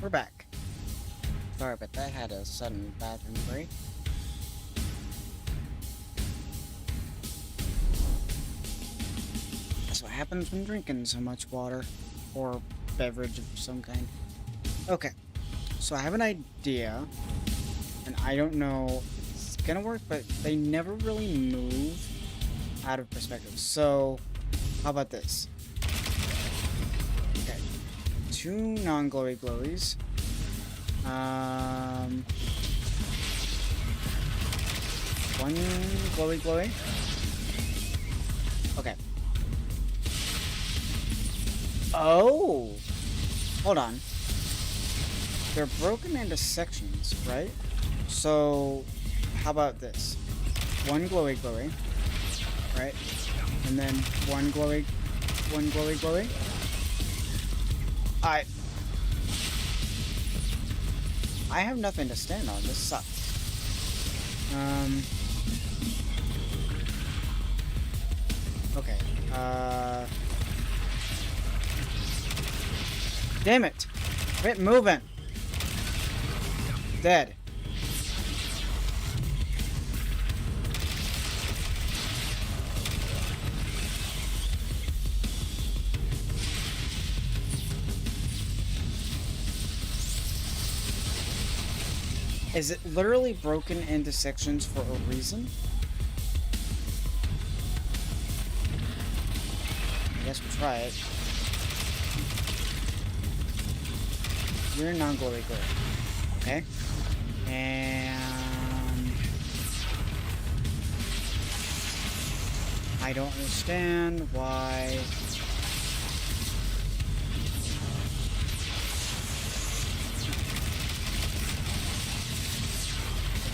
we're back. Sorry, but that had a sudden bathroom break. That's what happens when drinking so much water or beverage of some kind. Okay, so I have an idea, and I don't know if it's gonna work, but they never really move out of perspective. So, how about this? Okay, 2 non-glowy glowies. One glowy. Okay. Oh! Hold on. They're broken into sections, right? So, how about this? 1 glowy, right? And then 1 glowy. I have nothing to stand on. This sucks. Okay. Damn it! Quit moving! Dead. Is it literally broken into sections for a reason? I guess we'll try it. You're non-glowy glow. Okay. And I don't understand why.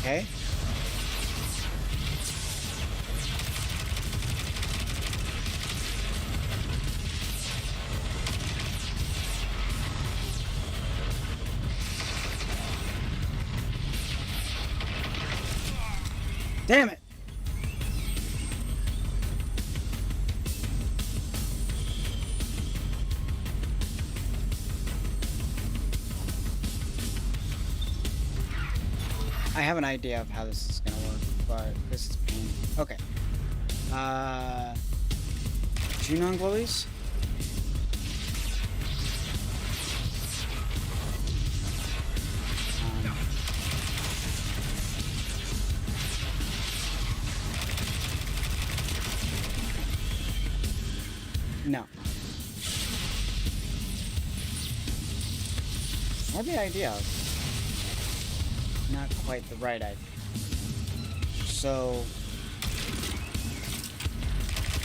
Okay. Damn it! I have an idea of how this is gonna work, but this is pain. Okay. 2 non-glowies? No. I have the idea. Not quite the right idea. So,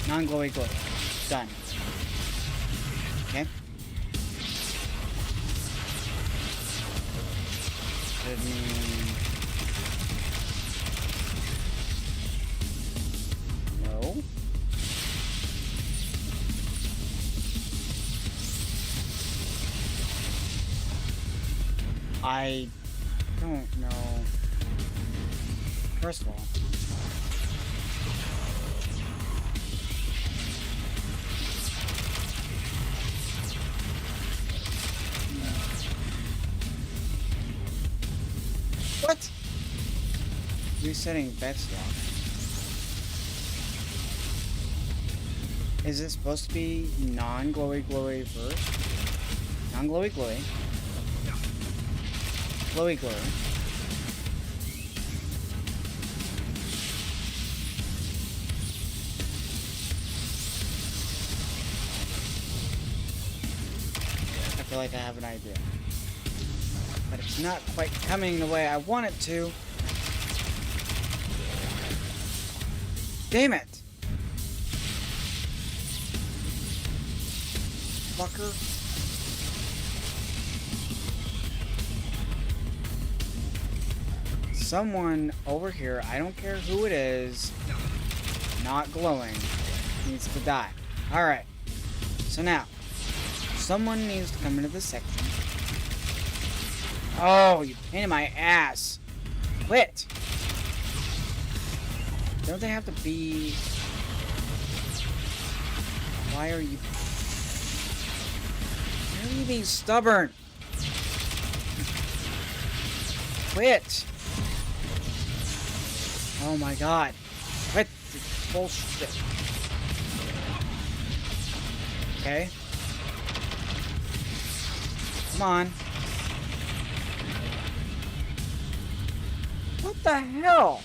non-glowy glow. Done. Okay. Should mean no. I don't know. First of all, what? Resetting Beck's lock. Is it supposed to be non-glowy first? Non-glowy. Glowy. I feel like I have an idea. But it's not quite coming the way I want it to. Damn it! Fucker. Someone over here, I don't care who it is, not glowing, needs to die. Alright. So now, someone needs to come into this section. Oh, you pain in my ass. Quit. Don't they have to be... Why are you being stubborn? Quit! Oh my god. Quit this bullshit. Okay. Come on. What the hell?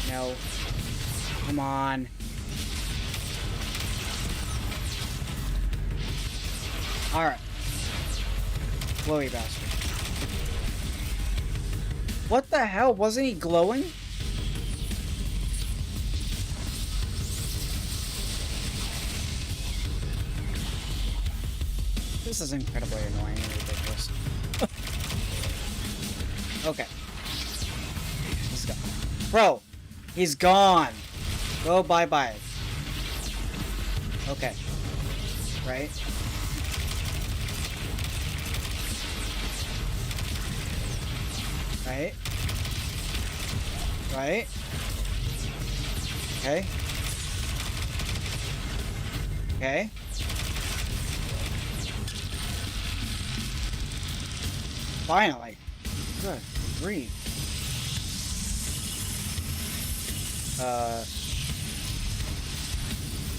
No. Come on. Alright. Glowy bastard. What the hell? Wasn't he glowing? This is incredibly annoying and ridiculous. Okay. He's gone. Bro! He's gone! Go bye-bye. Okay. Right? Right? Right? Okay. Okay. Finally. Good grief.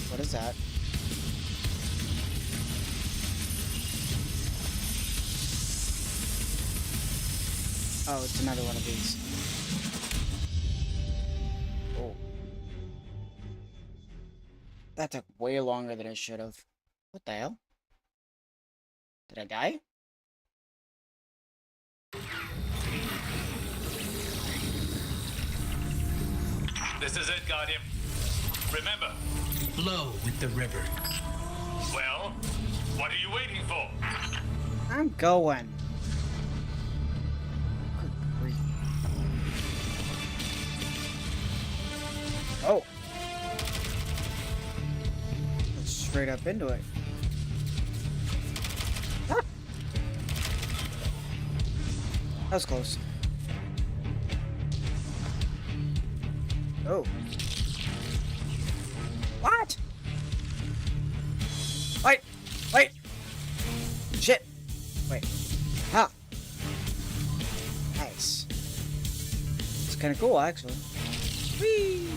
What is that? Oh, it's another one of these. Oh. That took way longer than it should have. What the hell? Did I die? This is it, Guardian. Remember. Flow with the river. Well, what are you waiting for? I'm going. Good grief. Oh. Let's straight up into it. Ah. That was close. Oh. What? Wait! Wait! Shit! Wait. Ha! Nice. It's kind of cool, actually. Whee!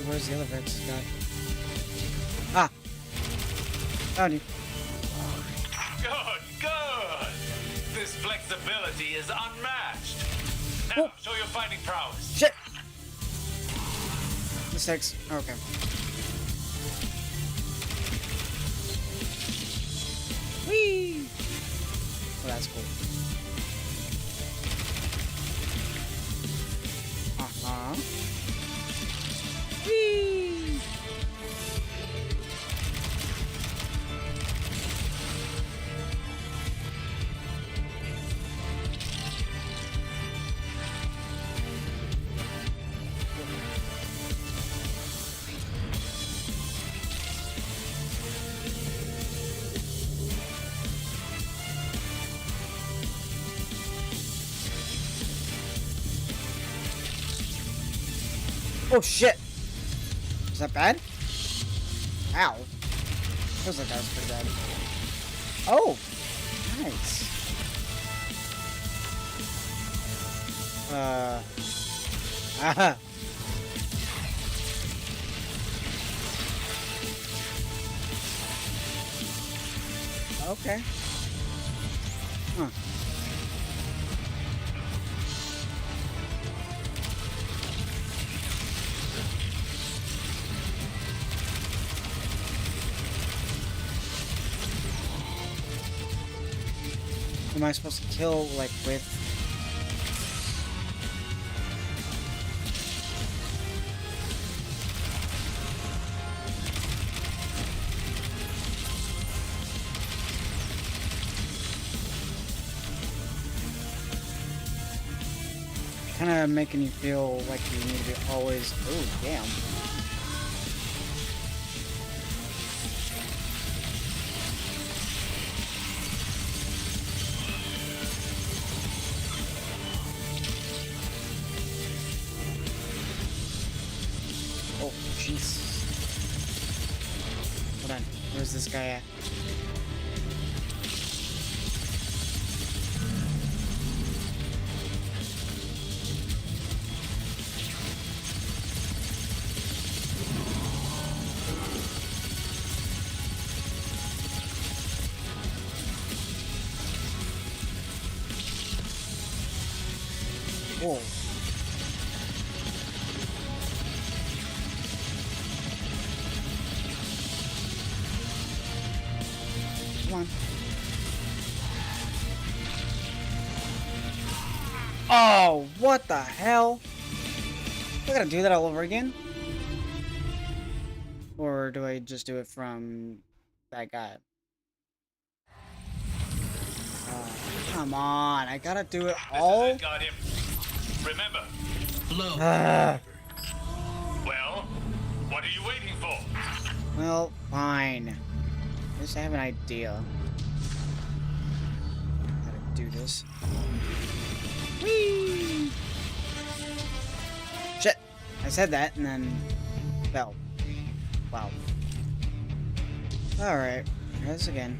Where's the other Vex guy? Ah! Found you. Good, good. This flexibility is unmatched. Now, Oh. show your fighting prowess. Shit! Mistakes. Okay. Whee! Oh, that's cool. Uh-huh. Whee! Oh shit! Is that bad? Ow. Feels like that was pretty bad. Oh! Nice. Aha. Okay. Huh. Am I supposed to kill, like, with... kind of making you feel like you need to be always. Oh, damn. Oh, jeez. Hold on. Where's this guy at? Whoa. Come on. Oh, what the hell? I gotta do that all over again? Or do I just do it from that guy? Come on, I gotta do it all? This is it, Guardian. Remember. Blow. Well, what are you waiting for? Well, fine. I just have an idea. How to do this. Whee! Shit! I said that and then fell. Wow. Alright, try this again.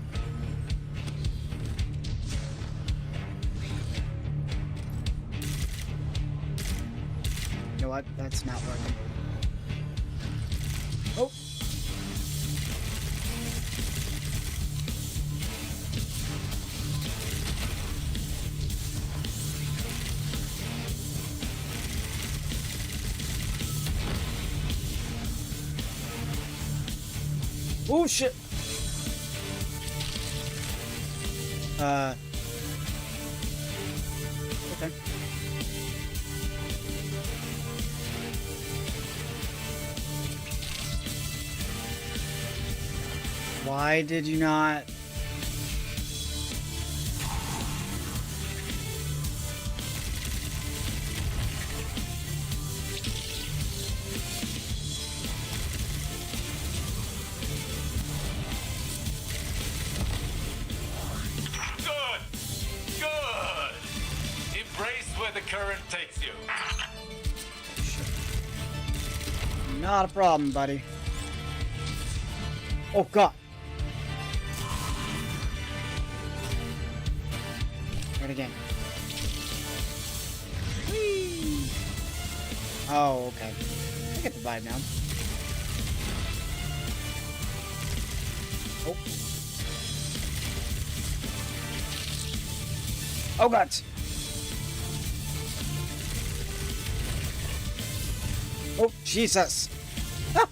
You know what? That's not working. Oh! Oh shit! Okay. Why did you not? Good! Good! Embrace where the current takes you. Not a problem, buddy. Oh god. Try it again. Whee! Oh, okay. I get the vibe now. Oh. Oh god. Oh, Jesus. Ah!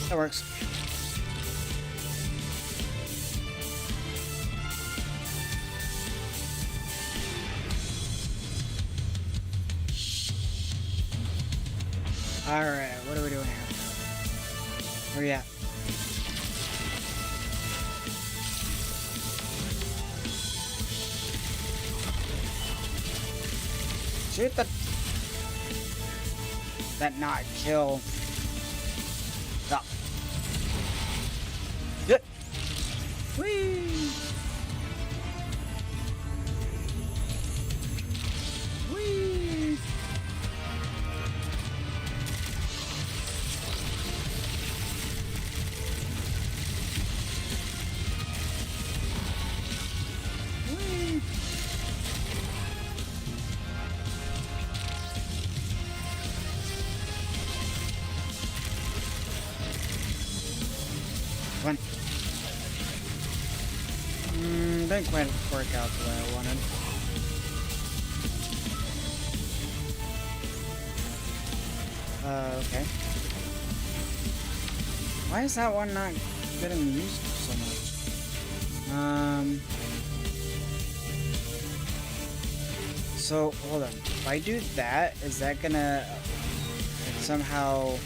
That works. Alright, what are we doing here? Where you at? Shoot that not kill. Stop. Good. Whee! Whee! Whee! Come on. Didn't quite work out the way I wanted. Okay. Why is that one not getting used so much? So, hold on. If I do that, is that gonna somehow...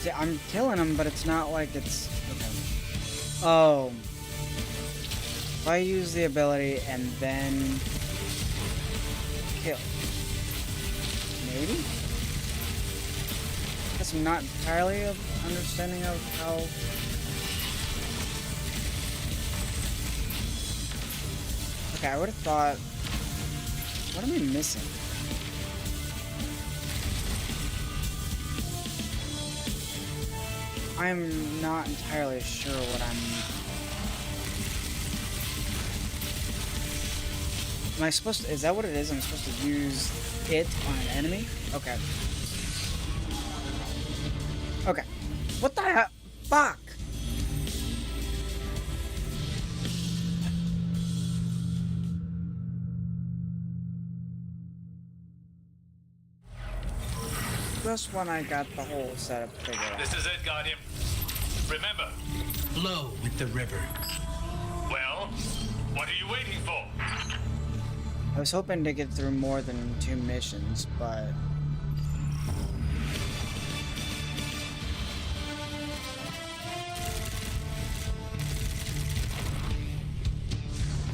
See, I'm killing him, but it's not like it's... Okay. Oh. If I use the ability and then kill, maybe? I guess I'm not entirely understanding of how. Okay, I would have thought. What am I missing? I'm not entirely sure what I'm. Am I supposed to? Is that what it is? I'm supposed to use it on an enemy? Okay. Okay. What the hell? Fuck! Just when I got the whole setup figured out. This is it, Guardian. Remember. Flow with the river. Well, what are you waiting for? I was hoping to get through more than 2 missions, but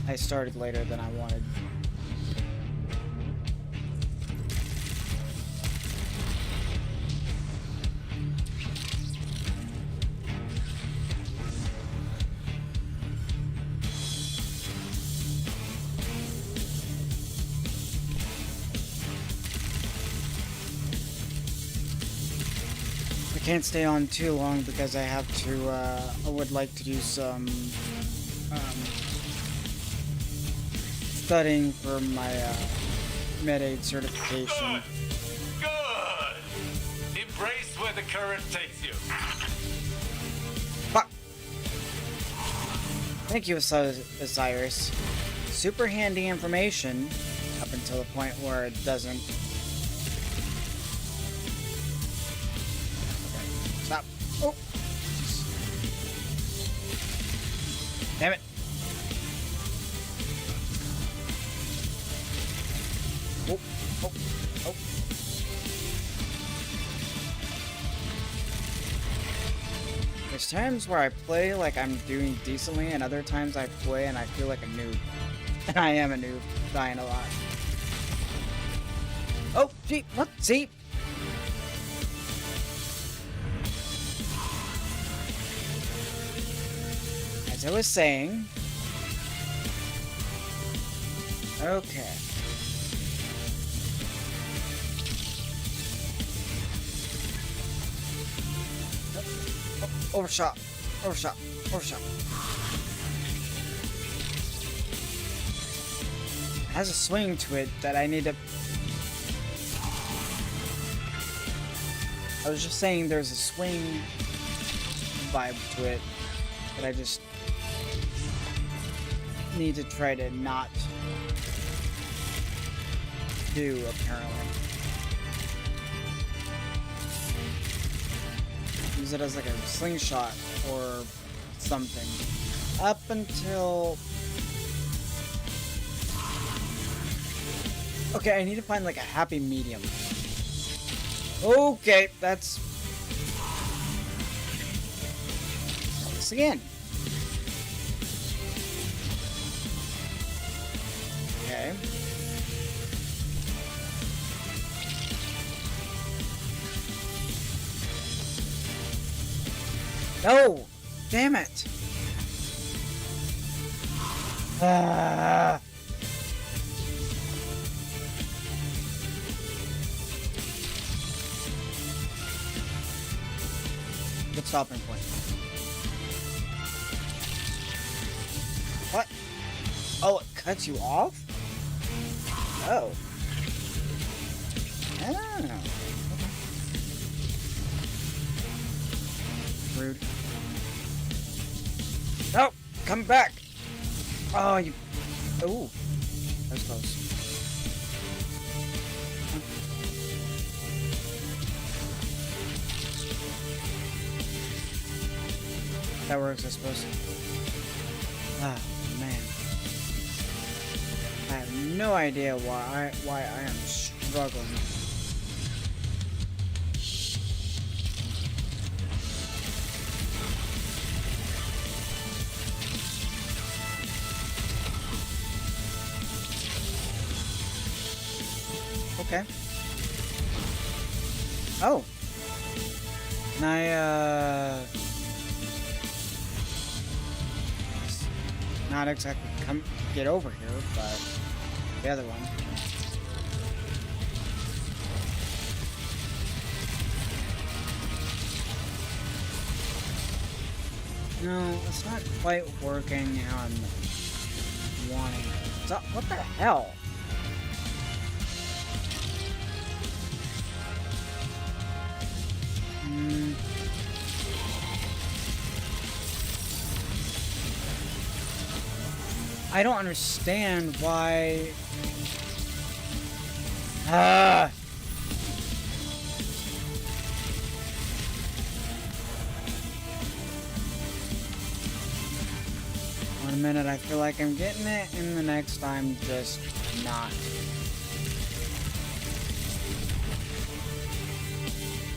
I started later than I wanted. I can't stay on too long because I have to, I would like to do some, studying for my, med-aid certification. Good. Good. Embrace where the current takes you. Fuck! Thank you, Osiris. Super handy information, up until the point where it doesn't. Stop. Oh! Damn it. Oh, oh, oh. There's times where I play like I'm doing decently, and other times I play and I feel like a noob. And I am a noob, dying a lot. Oh, gee, what? See? As I was saying. Okay. Overshot. Overshot. Overshot. It has a swing to it that I need to. I was just saying there's a swing vibe to it that I just need to try to not do, apparently. Use it as like a slingshot or something. Up until... Okay, I need to find like a happy medium. Okay, that's... Try this again. Okay. No! Damn it! Good stopping point. What? Oh, it cuts you off? Oh. Oh. Rude. No! Come back! Oh, you... Ooh. That was close. That works, I suppose. Ah, man. I have no idea why I am struggling. Okay. Oh. Can I, not exactly come get over here, but the other one. No, it's not quite working how I'm wanting. So, what the hell? I don't understand why. Ah. One minute I feel like I'm getting it, and the next I'm just not.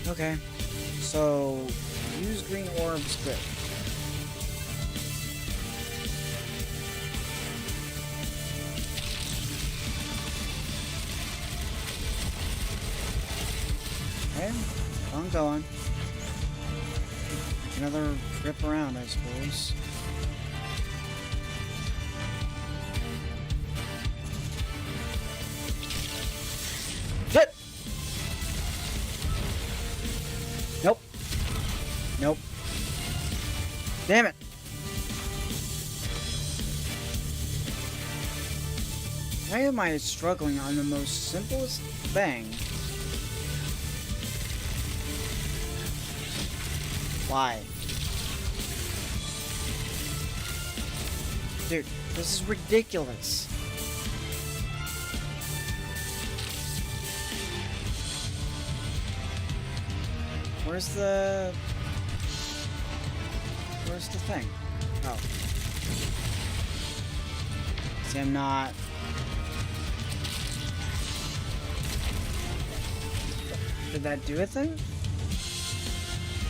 Okay, so use green orbs, good. Okay, I'm going. Another trip around, I suppose. Shit! Nope. Nope. Damn it! Why am I struggling on the most simplest thing? Why? Dude, this is ridiculous. Where's the thing? Oh. See, I'm not. Did that do a thing?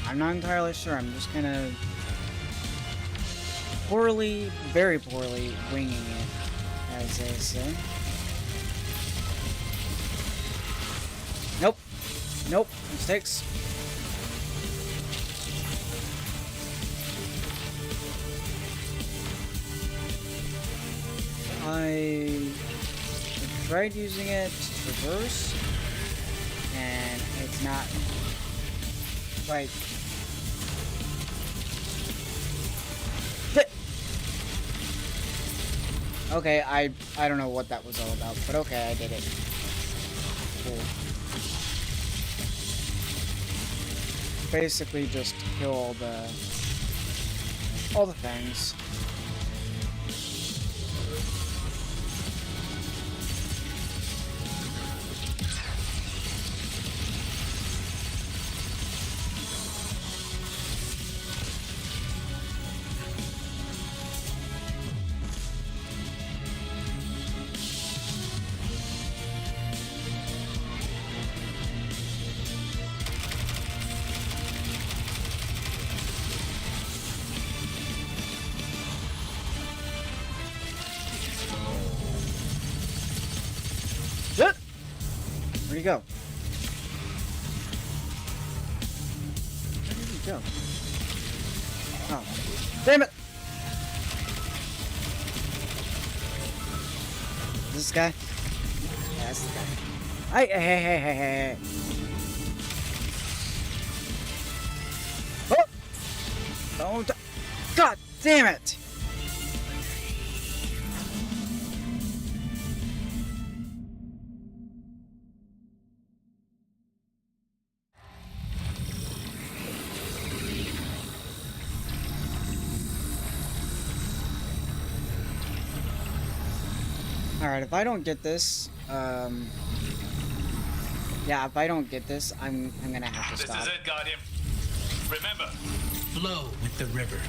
I'm not entirely sure. I'm just kind of poorly, very poorly winging it, as they say. Nope. Nope. Mistakes. I tried using it to traverse, and it's not like. Okay, I don't know what that was all about, but okay, I did it. Cool. Basically, just kill all the things. Where'd he go? Where did he go? Oh. Damn it! This guy? Yeah, that's the guy. Hey. Oh! Don't. God damn it! Alright, if I don't get this, yeah, if I don't get this, I'm gonna have to stop. This is it, Guardian. Remember, Flow with the river.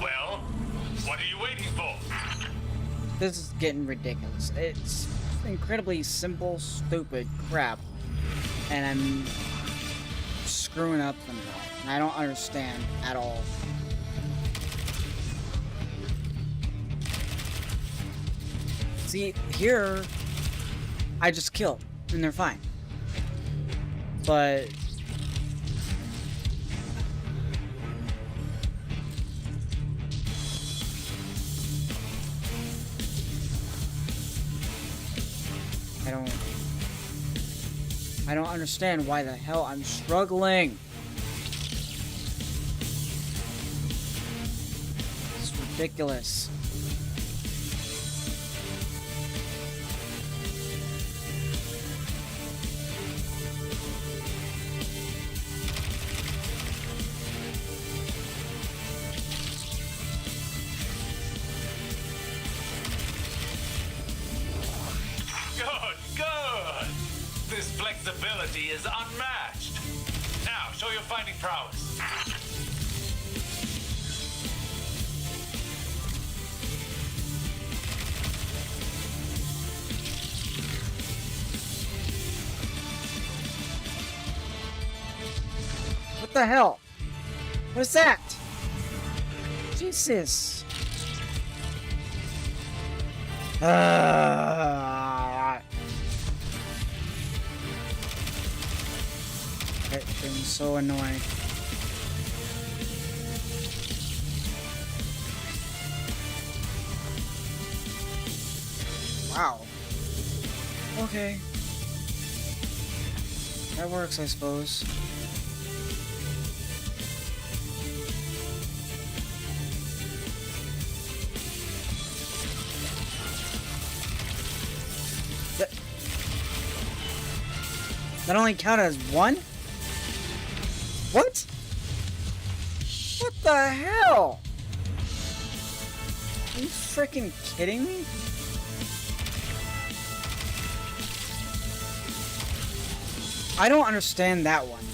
well, what are you waiting for? This is getting ridiculous. It's incredibly simple, stupid crap, and I'm screwing up the middle. And I don't understand at all. See, here, I just killed. and they're fine. But I don't understand why the hell I'm struggling. It's ridiculous. Good. This flexibility is unmatched. Now, show your fighting prowess. What the hell? What's that? Jesus. It's been so annoying. Wow. Okay. That works, I suppose. That only counted as one? What? What the hell? Are you freaking kidding me? I don't understand that one.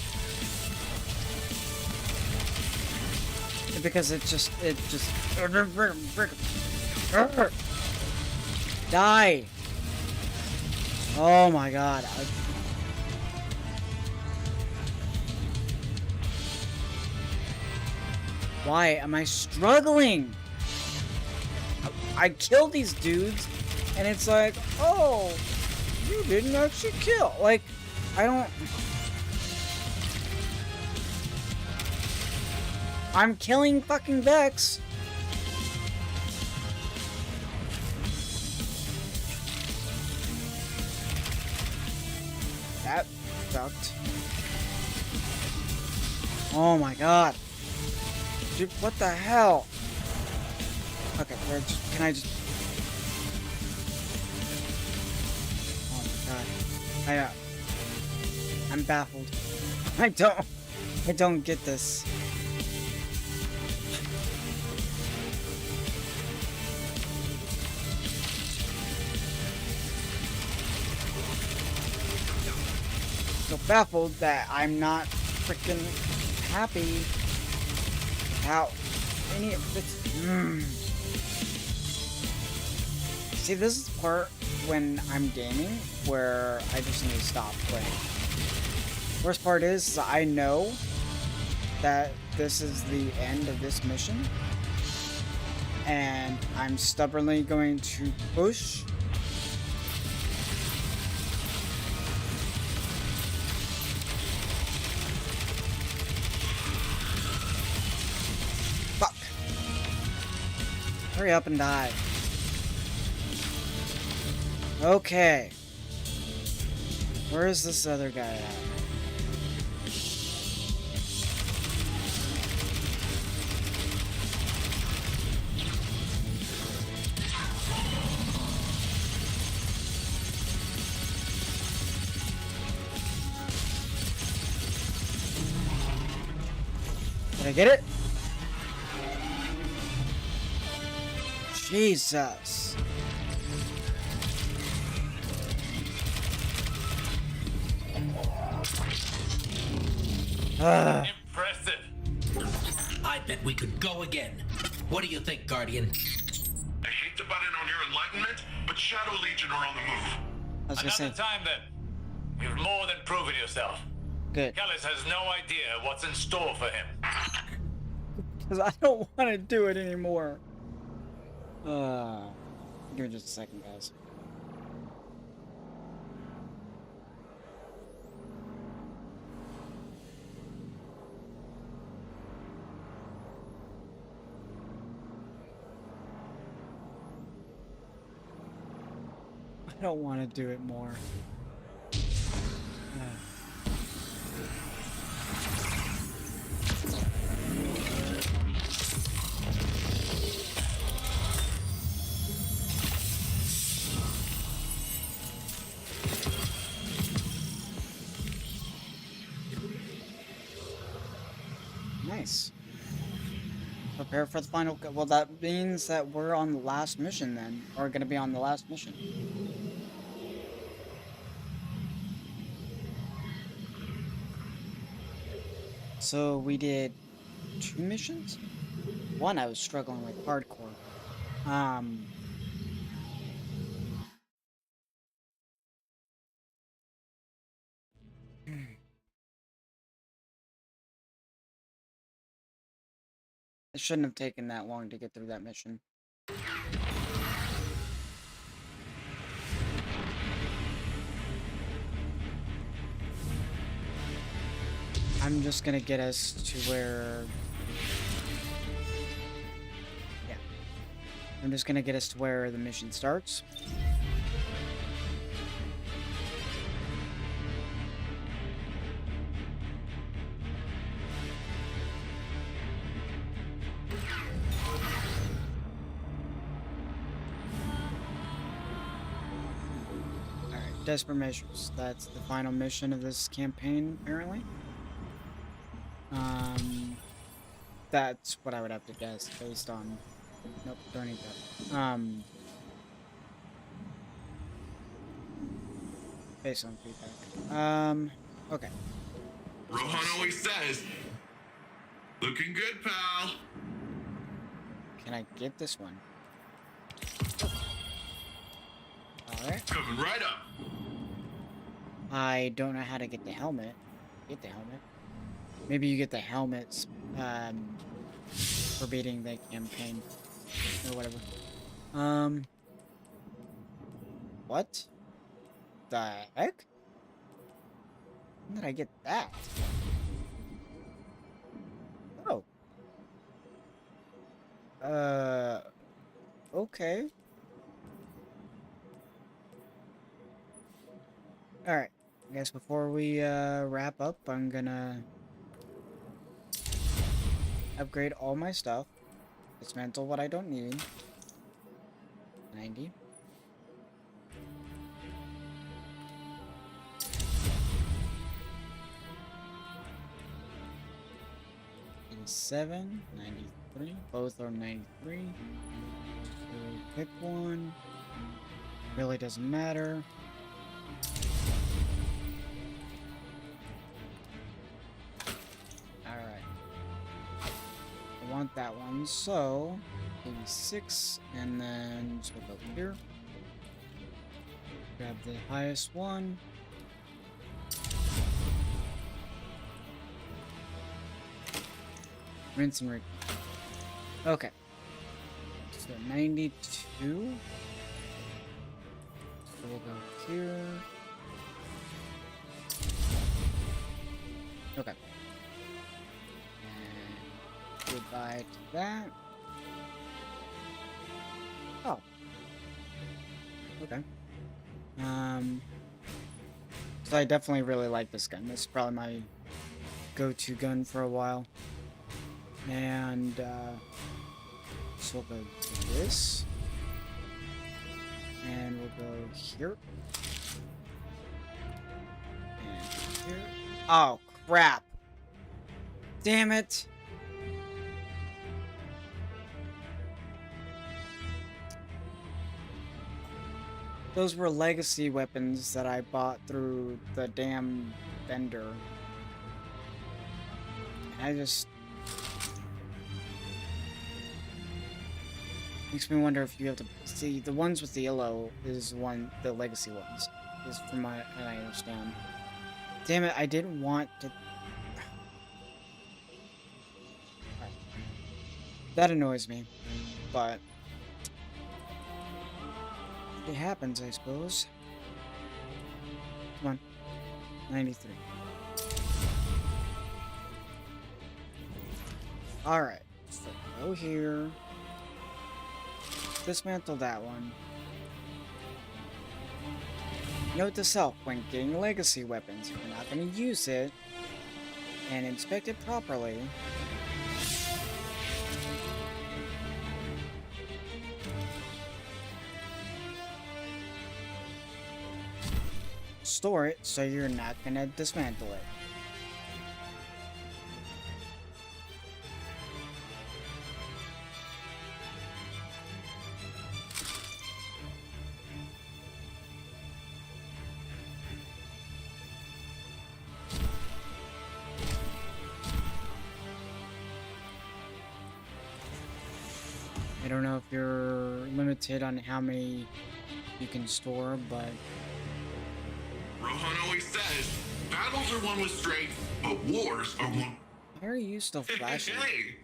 Because it just die. Oh my god. Why am I struggling? I killed these dudes, and it's like, oh, you didn't actually kill. Like, I don't... I'm killing fucking Vex. That sucked. Oh my god. Dude, what the hell? Okay, can I just... Oh my god. I'm baffled. I don't get this. So baffled that I'm not freaking happy about any of this. See, this is the part when I'm gaming where I just need to stop playing. Worst part is I know that this is the end of this mission, and I'm stubbornly going to push. Fuck. Hurry up and die. Okay. Where is this other guy at? Did I get it? Jesus. Impressive. I bet we could go again. What do you think, Guardian? I hate to butt in on your enlightenment, but Shadow Legion are on the move. I was gonna say, Another time then. You've more than proven yourself. good. Kellis has no idea what's in store for him. Because I don't want to do it anymore. Give me just a second, guys. I don't want to do it more. Nice. Prepare for the final. Well, that means that we're on the last mission then. Or gonna be on the last mission. So we did 2 missions? One I was struggling with hardcore. It shouldn't have taken that long to get through that mission. I'm just gonna get us to where... Yeah. I'm just gonna get us to where the mission starts. Desperate Measures. That's the final mission of this campaign, apparently. That's what I would have to guess based on... Nope, don't need that. Based on feedback. Okay. Rohan always says, looking good, pal. Can I get this one? Alright. Coming right up. I don't know how to get the helmet. Get the helmet. Maybe you get the helmets, for beating the campaign. Or whatever. What? The heck? When did I get that? Oh. Okay. Alright. I guess before we wrap up, I'm gonna upgrade all my stuff. Dismantle what I don't need. 90. $87, 93. Both are 93. So pick one. Really doesn't matter. I want that one, so 86, and then just go over here. Grab the highest one. Rinse and repeat. Okay. So 92. So we'll go here. Okay. Goodbye to that. Oh. Okay. So I definitely really like this gun. This is probably my go-to gun for a while. And, so we'll go to this. And we'll go here. And here. Oh, crap. Damn it. Those were legacy weapons that I bought through the damn vendor. I just... Makes me wonder if you have to... See, the ones with the yellow is the legacy ones. Is from what I understand. Damn it, I didn't want to... That annoys me, but... It happens, I suppose. Come on. 93. Alright. So go here. Dismantle that one. Note to self, when getting legacy weapons, if you're not going to use it and inspect it properly, store it so you're not going to dismantle it. I don't know if you're limited on how many you can store, but Rohan always says, battles are won with strength, but wars are won. why are you still flashing? Hey!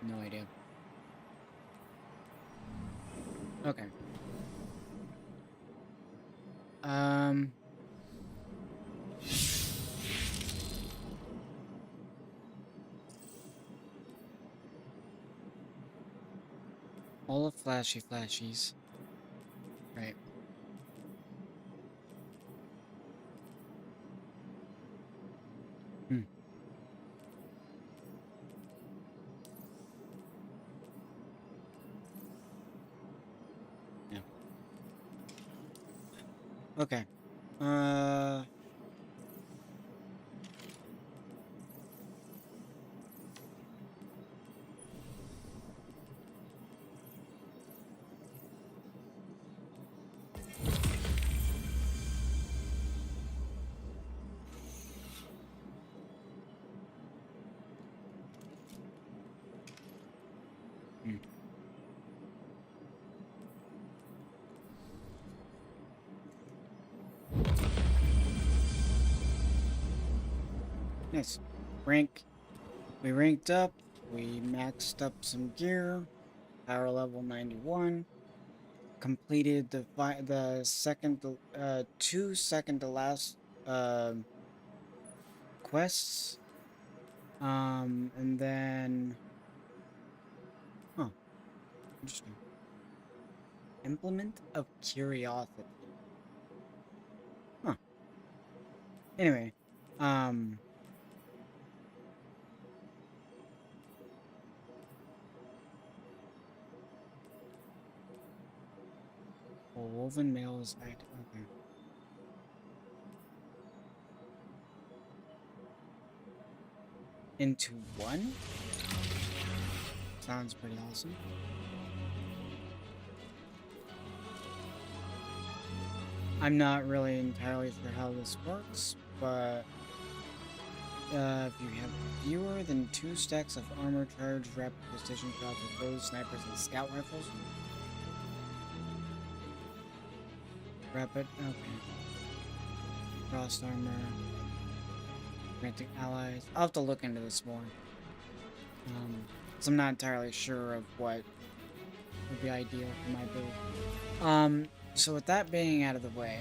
No idea. Okay. All the flashies. Right. Yeah. Okay. Nice. We ranked up. We maxed up some gear. Power level 91. Completed the second to last quests. And then interesting. Implement of curiosity. Anyway, woven mail is active. Okay. Into one? Sounds pretty awesome. I'm not really entirely sure how this works, but if you have fewer than 2 stacks of armor charge, rapid precision shots with bows, snipers, and scout rifles. Rapid, okay. Frost armor. Granting allies. I'll have to look into this more. So I'm not entirely sure of what would be ideal for my build. So with that being out of the way,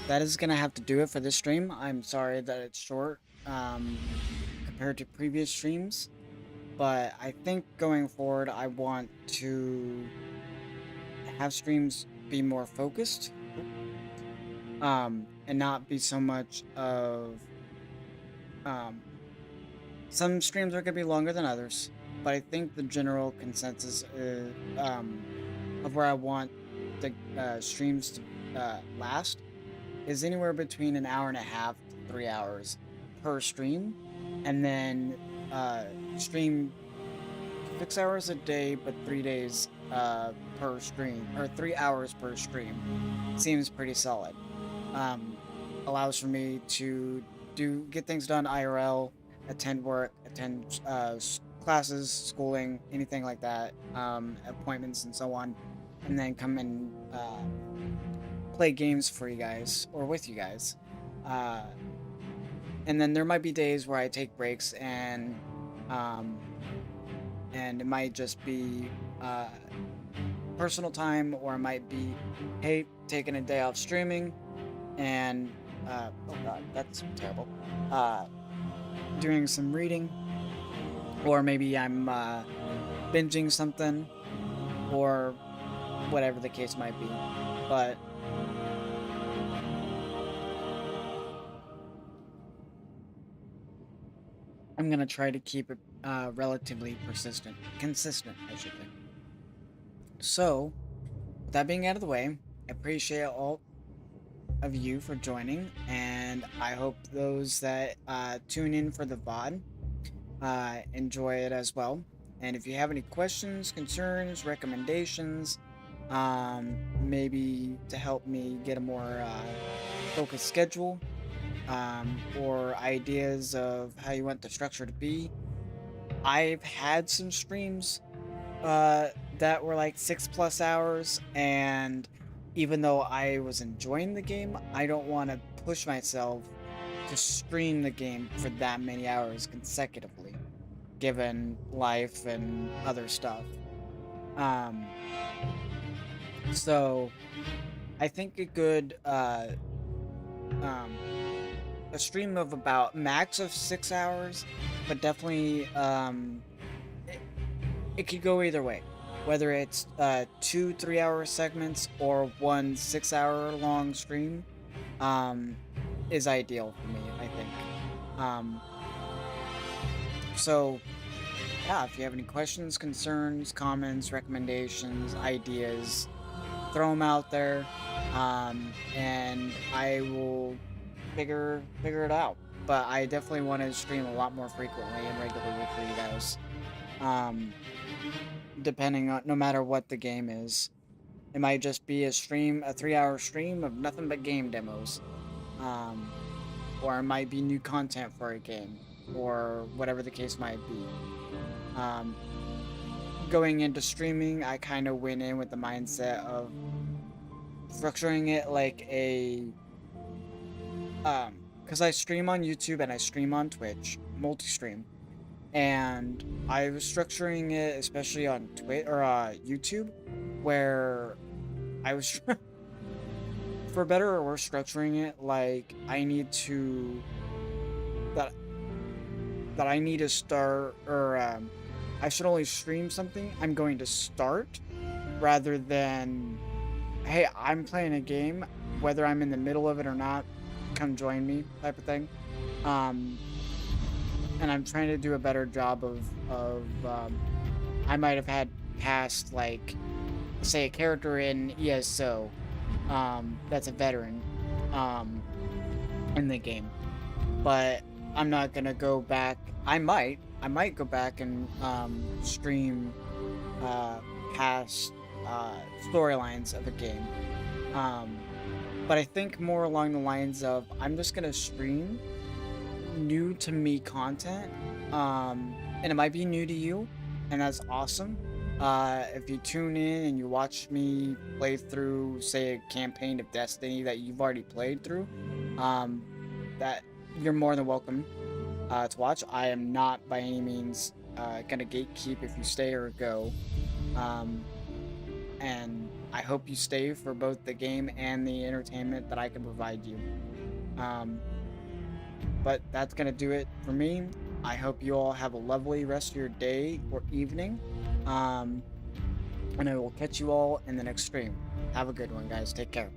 that is gonna have to do it for this stream. I'm sorry that it's short, compared to previous streams, but I think going forward I want to have streams be more focused, and not be so much of, some streams are gonna be longer than others, but I think the general consensus is, of where I want the streams to last is anywhere between an hour and a half to 3 hours per stream, and then stream 6 hours a day, but 3 days per stream, or 3 hours per stream. Seems pretty solid. Allows for me to get things done IRL, attend work, attend classes, schooling, anything like that, appointments and so on, and then come and play games for you guys or with you guys. And then there might be days where I take breaks, and it might just be personal time, or it might be, hey, taking a day off streaming and oh god, that's terrible. Doing some reading, or maybe I'm binging something, or whatever the case might be. But I'm gonna try to keep it relatively consistent, I should say. So, with that being out of the way, I appreciate all of you for joining, and I hope those that tune in for the VOD enjoy it as well. And if you have any questions, concerns, recommendations, maybe to help me get a more focused schedule, or ideas of how you want the structure to be, I've had some streams that were like 6+ hours, and even though I was enjoying the game, I don't want to push myself to stream the game for that many hours consecutively, given life and other stuff. So I think a good a stream of about max of 6 hours, but definitely it could go either way, whether it's 2 3-hour segments or 1 6-hour long stream is ideal for me, I think. So yeah, if you have any questions, concerns, comments, recommendations, ideas, throw them out there, and I will figure it out. But I definitely want to stream a lot more frequently and regularly for you guys. Depending on, no matter what the game is, it might just be a 3-hour stream of nothing but game demos, or it might be new content for a game, or whatever the case might be. Going into streaming, I kind of went in with the mindset of structuring it like a because I stream on YouTube and I stream on Twitch, multi-stream, and I was structuring it, especially on Twitch or YouTube, where I was for better or worse structuring it like I need to that I need to start, or I should only stream something I'm going to start, rather than, hey, I'm playing a game, whether I'm in the middle of it or not, come join me type of thing. And I'm trying to do a better job of I might have had past, like, say a character in ESO that's a veteran in the game, but I'm not gonna go back. I might go back and stream past storylines of a game, but I think more along the lines of I'm just gonna stream new to me content, and it might be new to you, and that's awesome. If you tune in and you watch me play through, say, a campaign of Destiny that you've already played through, that you're more than welcome to watch. I am not by any means gonna gatekeep if you stay or go, and I hope you stay for both the game and the entertainment that I can provide you. But that's gonna do it for me. I hope you all have a lovely rest of your day or evening, and I will catch you all in the next stream. Have a good one, guys. Take care.